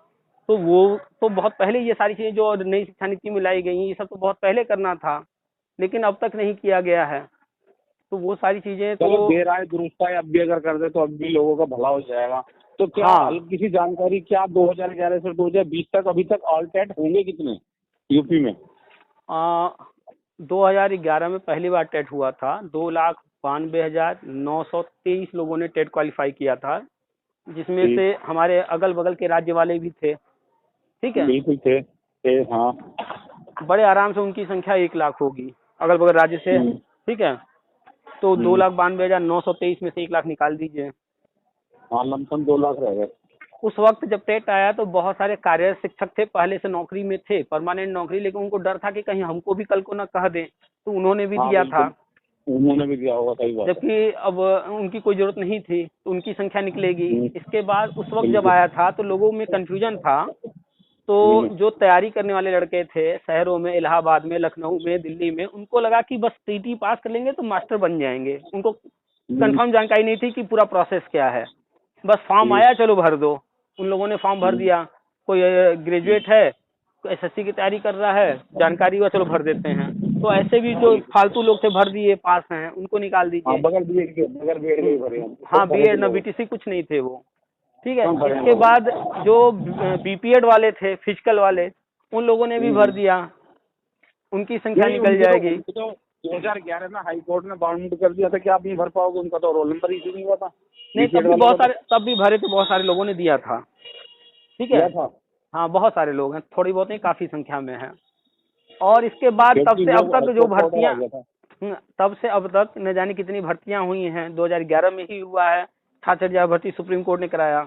Speaker 2: तो वो तो बहुत पहले ये सारी चीजें जो नई शिक्षा नीति में लाई गई ये सब तो बहुत पहले करना था, लेकिन अब तक नहीं किया गया है। तो वो सारी चीजें तो
Speaker 3: देर आए दुरुस्त आए, अब भी अगर कर दे तो अब भी लोगों का भला हो जाएगा। तो क्या किसी जानकारी, क्या 2011 से 2020 तक अभी तक ऑल टेट होंगे कितने यूपी में?
Speaker 2: 2011 में पहली बार टेट हुआ था, 2,92,923 लोगों ने टेट क्वालिफाई किया था, जिसमें से हमारे अगल बगल के राज्य वाले भी थे। ठीक है,
Speaker 3: बिल्कुल थे हाँ।
Speaker 2: बड़े आराम से उनकी संख्या 1 लाख होगी अगल बगल राज्य से। ठीक है, तो 2,92,923 में से 1 लाख निकाल दीजिए।
Speaker 3: हाँ, लमसम 2 लाख रह गए।
Speaker 2: उस वक्त जब टेट आया तो बहुत सारे कार्यरत शिक्षक थे, पहले से नौकरी में थे, परमानेंट नौकरी, लेकिन उनको डर था कि कहीं हमको भी कल को ना कह दें, तो उन्होंने भी दिया था।
Speaker 3: उन्होंने भी दिया होगा, सही बात है।
Speaker 2: जबकि अब उनकी कोई जरूरत नहीं थी तो उनकी संख्या निकलेगी। इसके बाद उस वक्त जब
Speaker 3: बिल्कुल।
Speaker 2: आया था तो लोगों में कंफ्यूजन था, तो जो तैयारी करने वाले लड़के थे शहरों में, इलाहाबाद में, लखनऊ में, दिल्ली में, उनको लगा कि बस टीटी पास कर लेंगे तो मास्टर बन जाएंगे। उनको कंफर्म जानकारी नहीं थी कि पूरा प्रोसेस क्या है। बस फॉर्म आया, चलो भर दो। उन लोगों ने फॉर्म भर दिया। कोई ग्रेजुएट है, कोई एसएससी की तैयारी कर रहा है, जानकारी हुआ चलो भर देते हैं। तो ऐसे भी जो फालतू लोग थे भर दिए, पास हैं, उनको निकाल
Speaker 3: हाँ,
Speaker 2: दीजिए।
Speaker 3: बगैर बीएड के भरे हैं।
Speaker 2: हाँ, बीएड न बीटीसी कुछ नहीं थे वो। ठीक है। इसके बाद जो बीपीएड वाले थे, फिजिकल वाले, उन लोगों ने भी भर दिया, उनकी संख्या निकल जाएगी।
Speaker 3: 2011 में हाई कोर्ट ने बाउंड कर दिया था कि आप नहीं भर पाओगे, उनका तो रोल नंबर इशू नहीं हुआ था।
Speaker 2: नहीं, तब भी बहुत सारे, तब भी भरे थे, बहुत सारे लोगों ने दिया था। ठीक है। हाँ, बहुत सारे लोग हैं, थोड़ी बहुत नहीं, काफी संख्या में है। और इसके बाद तब से अब तक जो भर्तियां, तब से अब तक न जाने कितनी भर्तियां हुई हैं। 2011 में ही हुआ है 68,000 भर्ती सुप्रीम कोर्ट ने कराया,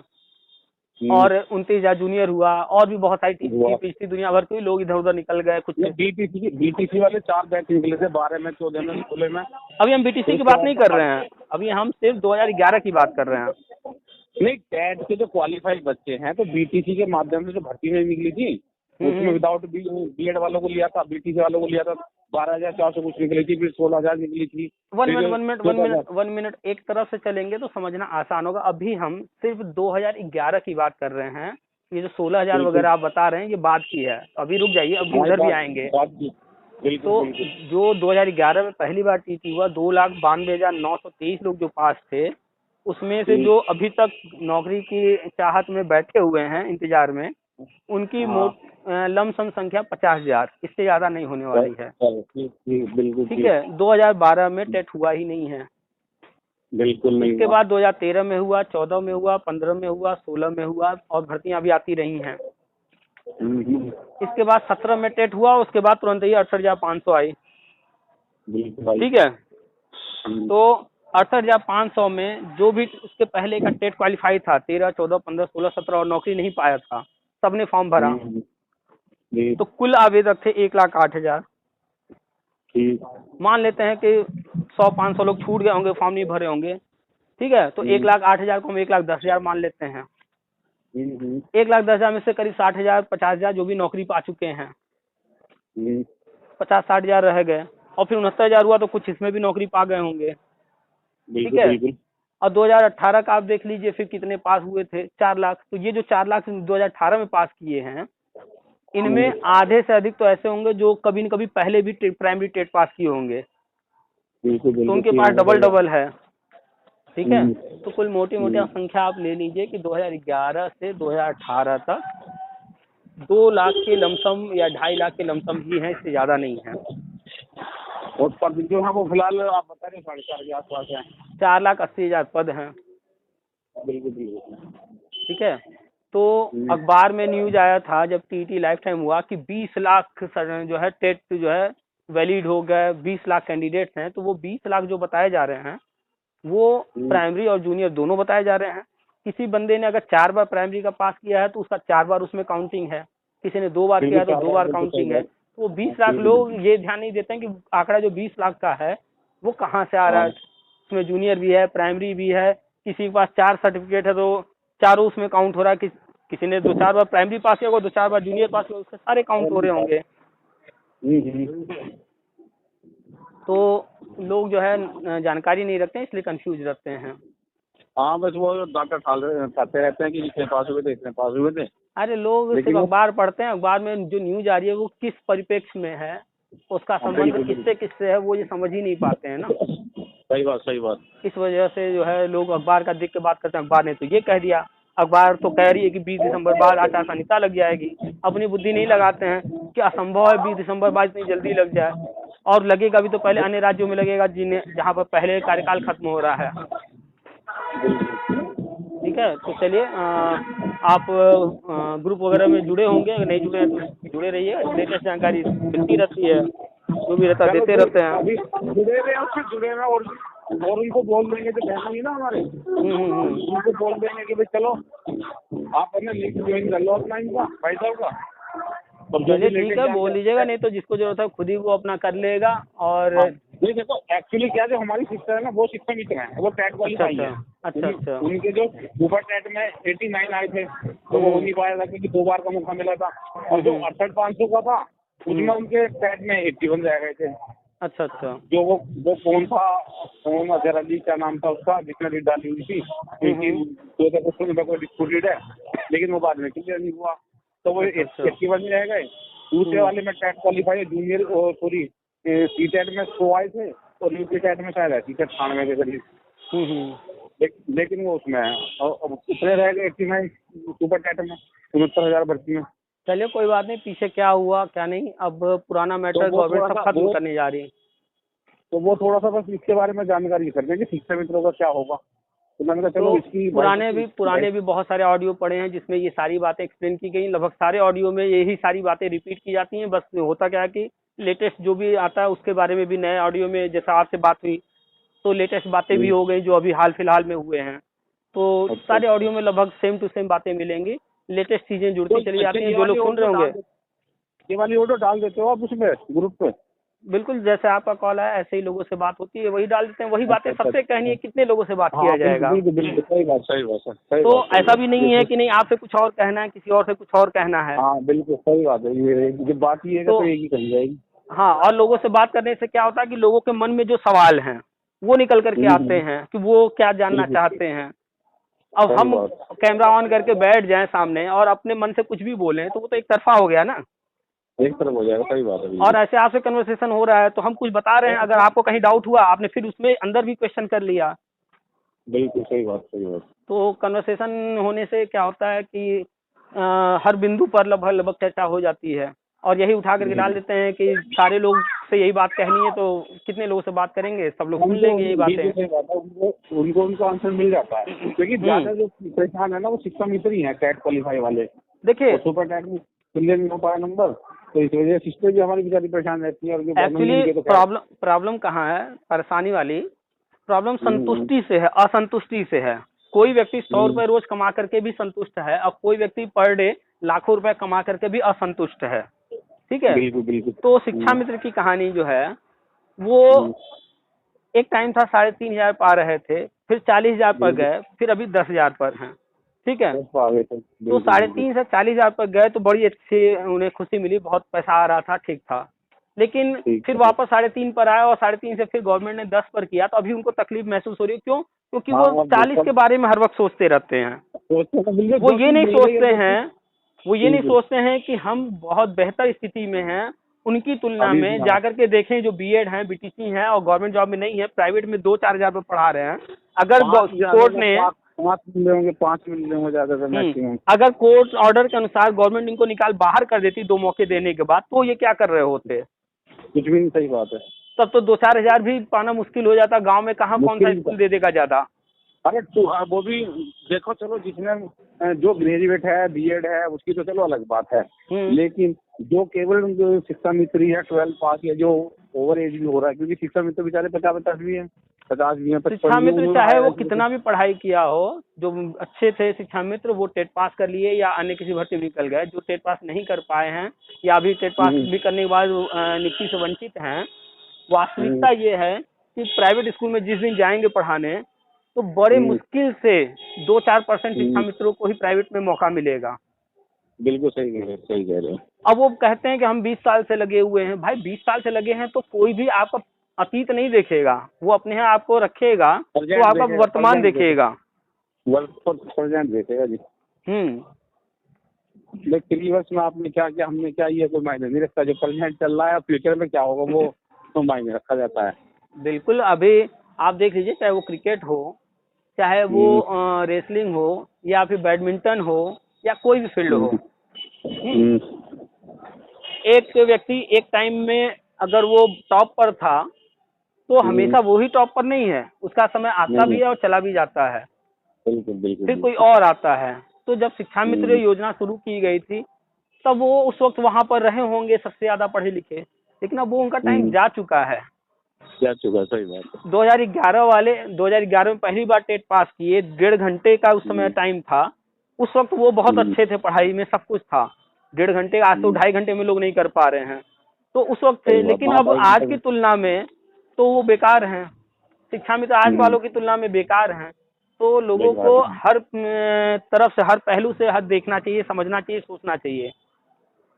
Speaker 2: और 29,000 जूनियर हुआ, और भी बहुत सारी टीपीसी दुनिया भर के लोग इधर उधर निकल गए। कुछ
Speaker 3: बीटीसी वाले 4 बैच निकले थे, 12 में, 14 में, 16 में।
Speaker 2: अभी हम बीटीसी की बात नहीं कर रहे हैं, अभी हम सिर्फ 2011 की बात कर रहे हैं।
Speaker 3: नहीं, टेट के जो क्वालिफाइड बच्चे हैं तो बीटीसी के माध्यम से जो भर्ती में निकली थी, उसमें विदाउट बीएड वालों को लिया था, बीटीसी वालों को लिया था, 12,400 कुछ निकली थी, फिर 16,000 निकली थी। वन मिनट एक तरफ से चलेंगे तो समझना आसान होगा। अभी हम सिर्फ 2011 की बात कर रहे हैं। ये जो 16,000 वगैरह आप बता रहे हैं, ये बात की है। अभी रुक जाइए, अभी उधर भी आएंगे। तो जो 2011 में पहली बार टीटी हुआ, 2,92,923 लोग जो पास थे, उसमें से जो अभी तक नौकरी की चाहत में बैठे हुए हैं इंतजार में, उनकी लमसम संख्या 50,000, इससे ज्यादा नहीं होने वाली है। ठीक है। 2012 में टेट हुआ ही नहीं है, बिल्कुल नहीं।
Speaker 2: इसके बाद 2013 में हुआ, 14 में हुआ, 15 में हुआ, 16 में हुआ, और भर्तियां अभी आती रही हैं। इसके बाद 17 में टेट हुआ, उसके बाद तुरंत ही 68,500 आई। ठीक है। तो 68,500 में जो भी उसके पहले का टेट क्वालिफाई था, 13, 14, 15, 16, 17, और नौकरी नहीं पाया था, सबने फॉर्म भरा। तो कुल आवेदक थे 1,08,000। मान लेते हैं कि 100-500 लोग छूट गए होंगे, फॉर्म नहीं भरे होंगे। ठीक है। तो 1,08,000 को हम 1,10,000 मान लेते हैं। 1,10,000 में से करीब 60,000, 50,000 जो भी नौकरी पा चुके हैं, 50-60,000 रह गए, और फिर 69,000 हुआ तो कुछ इसमें भी नौकरी पा गए होंगे। ठीक है। और 2018 का आप देख लीजिए, फिर कितने पास हुए थे, 4 लाख। तो ये जो 4 लाख 2018 में पास किए हैं, इनमें आधे से अधिक तो ऐसे होंगे जो कभी न कभी पहले भी प्राइमरी टेट पास किए होंगे, तो उनके पास डबल है। ठीक है। तो कुल मोटी संख्या आप ले लीजिए कि 2011 से 2018 तक 2 लाख के लमसम या 2.5 लाख के लमसम ही है, इससे ज्यादा नहीं है।
Speaker 3: और पद जो है वो फिलहाल आप बता रहे 4.5 के आसपास है।
Speaker 2: 4,80,000 पद हैं।
Speaker 3: बिल्कुल।
Speaker 2: ठीक है। तो अखबार में न्यूज आया था जब टीटी लाइफ टाइम हुआ कि 20 लाख जो है टेट जो है वैलिड हो गए, 20 लाख कैंडिडेट्स हैं। तो वो 20 लाख जो बताए जा रहे हैं, वो प्राइमरी और जूनियर दोनों बताए जा रहे हैं। किसी बंदे ने अगर 4 बार प्राइमरी का पास किया है तो उसका 4 बार उसमें काउंटिंग है, किसी ने 2 बार किया है तो 2 बार काउंटिंग है। तो 20 लाख लोग ये ध्यान नहीं देते हैं कि आंकड़ा जो 20 लाख का है वो कहाँ से आ रहा है। उसमें जूनियर भी है, प्राइमरी भी है, किसी के पास 4 सर्टिफिकेट है तो चारों उसमें काउंट हो रहा है। किसी ने 2-4 बार प्राइमरी पास किया, 2-4 बार जूनियर पास किया, उसके सारे काउंट हो रहे होंगे। तो लोग जो है जानकारी नहीं रखते हैं, इसलिए कंफ्यूज रहते हैं।
Speaker 3: हाँ, बस वो डॉक्टर खाते रहते हैं कि इतने पास हुए थे, इतने पास हुए थे।
Speaker 2: अरे लोग सिर्फ अखबार पढ़ते हैं, अखबार में जो न्यूज आ रही है वो किस परिप्रेक्ष्य में है, उसका संबंध किससे है, वो ये समझ ही नहीं पाते हैं ना।
Speaker 3: सही बात।
Speaker 2: इस वजह से जो है लोग अखबार का देख के बात करते हैं। अखबार ने तो ये कह दिया, अखबार तो कह रही है कि 20 दिसंबर बाद आचार संहिता लग जाएगी। अपनी बुद्धि नहीं लगाते हैं कि असंभव है 20 दिसंबर बाद इतनी जल्दी लग जाए, और लगेगा भी तो पहले अन्य राज्यों में लगेगा जहाँ पर पहले कार्यकाल खत्म हो रहा है। ठीक है। तो चलिए, आप ग्रुप वगैरह में जुड़े होंगे, अगर नहीं जुड़े हैं तो जुड़े रहिए, लेटेस्ट जानकारी मिलती रहती है, जो भी रहता देते रहते हैं।
Speaker 3: जुड़े हैं और उनको बोल देंगे जो बहन है ना हमारे, उनको बोल देंगे कि भाई चलो आप अपना लिंक ज्वाइन कर लो अपना इनका भाई साहब का।
Speaker 2: चलिए ठीक है, बोल लीजिएगा, नहीं तो जिसको जरूरत है खुद ही वो अपना कर लेगा। और
Speaker 3: नहीं देखो, एक्चुअली क्या जो हमारी सिस्टर है ना, वो शिक्षा मित्र है, वो टेट क्वालिफाई है।
Speaker 2: अच्छा।
Speaker 3: उनके जो सुपर टेट में 89 आए थे, तो वो हो नहीं पाया था क्योंकि 2 बार का मौका मिला था। और जो 68,500 का था, उसमें उनके टेट में 81 रह गए थे।
Speaker 2: अच्छा।
Speaker 3: जो वो कौन था, कौन अजहर अली क्या नाम था उसका, जिसने रीड डाली हुई थी, क्योंकि 2000 रुपये को डिस्प्यूटेड है, लेकिन वो बाद में क्लियर नहीं हुआ, तो वो 81 में रह गए। दूसरे वाले में टेट क्वालिफाई है, जूनियर और सॉरी सी टेट में 100 आए थे, और यूपी टेट में शायद है सी टेट 98 के करीब। लेकिन वो उसमें है, और उतने रह गए 89 सुपर टेट में, 69,000 भर्ती में।
Speaker 2: चलिए कोई बात नहीं, पीछे क्या हुआ क्या नहीं, अब पुराना मैटर गवर्नमेंट सब खत्म करने जा रही है।
Speaker 3: तो वो थोड़ा सा बस इसके बारे में जानकारी कर दें कि शिक्षा मित्रों का क्या होगा। तो मैंने कहा चलो इसकी
Speaker 2: पुराने भी बहुत सारे ऑडियो पड़े हैं जिसमें ये सारी बातें एक्सप्लेन की गई। लगभग सारे ऑडियो में यही सारी बातें रिपीट की जाती हैं। बस होता क्या है कि लेटेस्ट जो भी आता है उसके बारे में भी नए ऑडियो में, जैसा आपसे बात हुई तो लेटेस्ट बातें भी हो गई जो अभी हाल फिलहाल में हुए हैं। तो सारे ऑडियो में लगभग सेम टू सेम बातें मिलेंगी, लेटेस्ट चीजें जुड़ती चली जाती हैं। जो लोग सुन रहे होंगे,
Speaker 3: ये वाली ऑडियो डाल देते हो आप उसमें ग्रुप पे?
Speaker 2: बिल्कुल, जैसे आपका कॉल आया ऐसे ही लोगों से बात होती है, वही डाल देते हैं। वही बातें सबसे कहनी है, कितने लोगों से बात किया जाएगा।
Speaker 3: बिल्कुल सही बात है।
Speaker 2: तो ऐसा भी नहीं है कि नहीं आपसे कुछ और कहना है, किसी और से कुछ और कहना है।
Speaker 3: हाँ बिल्कुल सही बात है, ये बात ही है तो एक ही कही जाएगी।
Speaker 2: हाँ, और लोगों से बात करने से क्या होता है कि लोगों के मन में जो सवाल हैं वो निकल करके आते हैं कि वो क्या जानना चाहते हैं। अब हम कैमरा ऑन करके बैठ जाएं सामने और अपने मन से कुछ भी बोलें तो वो तो एक तरफा हो गया ना,
Speaker 3: एक तरफ हो जाएगा। सही बात है।
Speaker 2: और ऐसे आपसे कन्वर्सेशन हो रहा है तो हम कुछ बता रहे हैं, अगर आपको कहीं डाउट हुआ आपने फिर उसमें अंदर भी क्वेश्चन कर लिया।
Speaker 3: बिल्कुल सही बात।
Speaker 2: तो कन्वर्सेशन होने से क्या होता है कि हर बिंदु पर लगभग चर्चा हो जाती है, और यही उठा करके डाल देते हैं कि सारे लोग से यही बात कहनी है तो कितने लोगों से बात करेंगे, सब लोग सुन लेंगे यही बातें।
Speaker 3: उनको आंसर मिल जाता है क्योंकि ज्यादा जो परेशान है ना वो शिक्षा मित्र ही है, टेट क्वालिफाई वाले।
Speaker 2: देखिए
Speaker 3: सुपर टेट में क्लियर नहीं हो पाया नंबर, तो इस वजह से सिस्टर भी हमारी बेचारी परेशान रहती है। और
Speaker 2: एक्चुअली प्रॉब्लम कहाँ है, परेशानी वाली प्रॉब्लम संतुष्टि से है, असंतुष्टि से है। कोई व्यक्ति 100 रुपए रोज कमा करके भी संतुष्ट है, और कोई व्यक्ति पर डे लाखों रुपए कमा करके भी असंतुष्ट है। ठीक है,
Speaker 3: बिल्कुल।
Speaker 2: तो शिक्षा मित्र की कहानी जो है वो एक टाइम था 3,500 पा रहे थे, फिर 40,000 पर गए, फिर अभी 10,000 पर हैं। ठीक है, तो 3,500 से 40,000 पर गए तो बड़ी अच्छी उन्हें खुशी मिली, बहुत पैसा आ रहा था, ठीक था। लेकिन फिर वापस 3.5 पर आया और 3.5 से फिर गवर्नमेंट ने 10 पर किया, तो अभी उनको तकलीफ महसूस हो रही है। क्यों? क्योंकि वो 40 के बारे में हर वक्त सोचते रहते हैं। वो ये नहीं सोचते हैं कि हम बहुत बेहतर स्थिति में हैं उनकी तुलना में। जाकर के देखें जो बीएड हैं, बीटीसी हैं और गवर्नमेंट जॉब में नहीं है, प्राइवेट में 2-4 हजार रुपये पढ़ा रहे हैं। अगर कोर्ट ने
Speaker 3: 5 मिल रहे होंगे ज्यादा मैक्सिमम,
Speaker 2: अगर कोर्ट ऑर्डर के अनुसार गवर्नमेंट इनको निकाल बाहर कर देती 2 मौके देने के बाद, तो ये क्या कर रहे होते?
Speaker 3: कुछ भी नहीं। सही बात है।
Speaker 2: तब तो 2-4 हजार भी पाना मुश्किल हो जाता। गांव में कहाँ कौन सा स्कूल दे देगा ज्यादा।
Speaker 3: अरे तो वो भी देखो, चलो जिसने जो ग्रेजुएट है, बीएड है, उसकी तो चलो अलग बात है, लेकिन जो केवल जो शिक्षा मित्र है 12 पास या जो ओवर एज भी हो रहा है, क्योंकि शिक्षा मित्र बेचारे 50 भी है, 50 भी है।
Speaker 2: शिक्षा मित्र चाहे वो कितना भी पढ़ाई किया हो, जो अच्छे थे शिक्षा मित्र वो टेट पास कर लिए या अन्य किसी भर्ती में निकल गए। जो टेट पास नहीं कर पाए हैं या अभी टेट पास भी करने के बाद नियुक्ति से वंचित हैं, वास्तविकता ये है कि प्राइवेट स्कूल में जिस दिन जाएंगे पढ़ाने तो बड़े मुश्किल से 2-4% शिक्षा मित्रों को ही प्राइवेट में मौका मिलेगा।
Speaker 3: बिल्कुल सही कह रहे हैं।
Speaker 2: अब वो कहते हैं कि हम 20 साल से लगे हुए हैं। भाई 20 साल से लगे हैं तो कोई भी आपका अतीत नहीं देखेगा, वो अपने यहाँ आपको रखेगा तो आपका वर्तमान देखेगा,
Speaker 3: प्रेजेंट देखेगा जी। लेकिन वर्ष में आपने क्या किया, हमने क्या, ये कोई मायने नहीं रखता। जो प्रेजेंट चल रहा है फ्यूचर में क्या होगा वो तो मायने रखा जाता है।
Speaker 2: बिल्कुल, अभी आप देख लीजिए, चाहे वो क्रिकेट हो, चाहे वो रेसलिंग हो, या फिर बैडमिंटन हो, या कोई भी फील्ड हो। एक व्यक्ति एक टाइम में अगर वो टॉप पर था तो हमेशा वो ही टॉप पर नहीं है, उसका समय आता भी है और चला भी जाता है।
Speaker 3: बिल्कुल।
Speaker 2: फिर कोई और आता है। तो जब शिक्षा मित्र योजना शुरू की गई थी तब वो उस वक्त वहां पर रहे होंगे सबसे ज्यादा पढ़े लिखे, लेकिन अब वो उनका टाइम जा चुका है।
Speaker 3: सही बात है।
Speaker 2: 2011 में पहली बार टेट पास किए, 1.5 घंटे का उस समय टाइम था। उस वक्त वो बहुत अच्छे थे, पढ़ाई में सब कुछ था। 1.5 घंटे, आज तो 2.5 घंटे में लोग नहीं कर पा रहे हैं, तो उस वक्त थे। लेकिन अब आज की तुलना में तो वो बेकार हैं, शिक्षा में तो आज वालों की तुलना में बेकार हैं। तो लोगों को हर तरफ से, हर पहलू से हर देखना चाहिए, समझना चाहिए, सोचना चाहिए।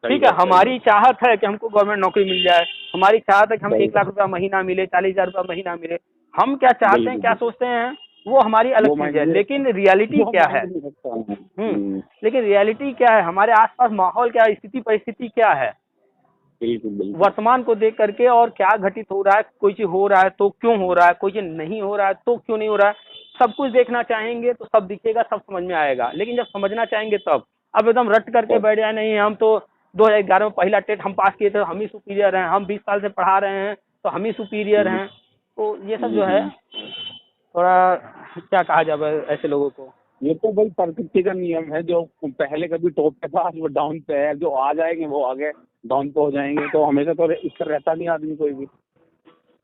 Speaker 2: ठीक है, हमारी चाहत है कि हमको गवर्नमेंट नौकरी मिल जाए, हमारी चाहत है कि हम 1 लाख रुपया महीना मिले, 40,000 रुपया महीना मिले। हम क्या चाहते हैं, क्या सोचते हैं, वो हमारी अलग चीज है, लेकिन रियलिटी क्या है, लेकिन रियलिटी क्या है, हमारे आसपास माहौल क्या है, स्थिति परिस्थिति क्या है, वर्तमान को देख करके और क्या घटित हो रहा है, कोई चीज हो रहा है तो क्यों हो रहा है, कोई चीज नहीं हो रहा है तो क्यों नहीं हो रहा है, सब कुछ देखना चाहेंगे तो सब दिखेगा, सब समझ में आएगा। लेकिन जब समझना चाहेंगे तब, अब एकदम रट करके बैठ जाए, नहीं हम तो 2011 में पहला टेट हम पास किए थे, हम ही सुपीरियर हैं, हम 20 साल से पढ़ा रहे हैं तो हम ही सुपीरियर हैं, तो ये सब जो है थोड़ा क्या कहा जाए ऐसे लोगों को।
Speaker 3: ये तो भाई प्रकृति का नियम है, जो पहले कभी टॉप पे था आज वो डाउन पे है, जो आ जाएंगे वो आगे डाउन पे हो जाएंगे, तो हमेशा तो इस तरह रहता नहीं आदमी कोई भी।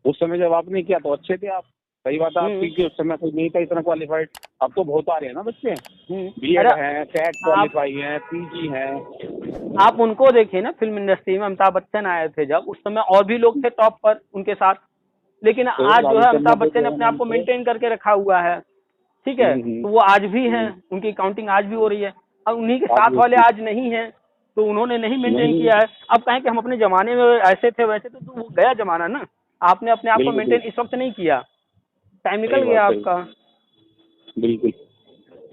Speaker 3: उस समय जब आपने किया तो अच्छे थे आप, सही बात है आपकी कि उस समय कोई नहीं था इतना क्वालिफाइड। अब तो बहुत आ रहे हैं ना बच्चे, बीएड है, टेट क्वालिफाई है, पीजी है।
Speaker 2: आप उनको देखिए ना, फिल्म इंडस्ट्री में अमिताभ बच्चन आए थे जब, उस समय और भी लोग थे टॉप पर उनके साथ, लेकिन आज जो है अमिताभ बच्चन ने अपने आप को मेंटेन करके रखा हुआ है। ठीक है, तो वो आज भी हैं, उनकी काउंटिंग आज भी हो रही है। अब उन्हीं के साथ वाले आज नहीं हैं, तो उन्होंने नहीं मेंटेन किया है। अब कहें कि हम अपने जमाने में ऐसे थे वैसे थे, तो वो गया जमाना ना, आपने अपने आप को मेंटेन इस वक्त नहीं किया, टाइम निकल गया आपका।
Speaker 3: बिल्कुल।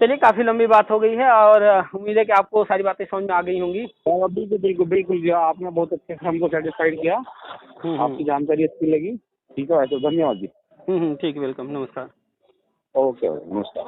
Speaker 2: चलिए, काफी लंबी बात हो गई है और उम्मीद है कि आपको सारी बातें समझ में आ गई होंगी।
Speaker 3: बिल्कुल बिल्कुल बिल्कुल जी, आपने बहुत अच्छे से हमको सेटिस्फाइड किया, आपकी जानकारी अच्छी लगी। ठीक है, तो धन्यवाद जी।
Speaker 2: ठीक है, वेलकम, नमस्कार।
Speaker 3: ओके, नमस्कार।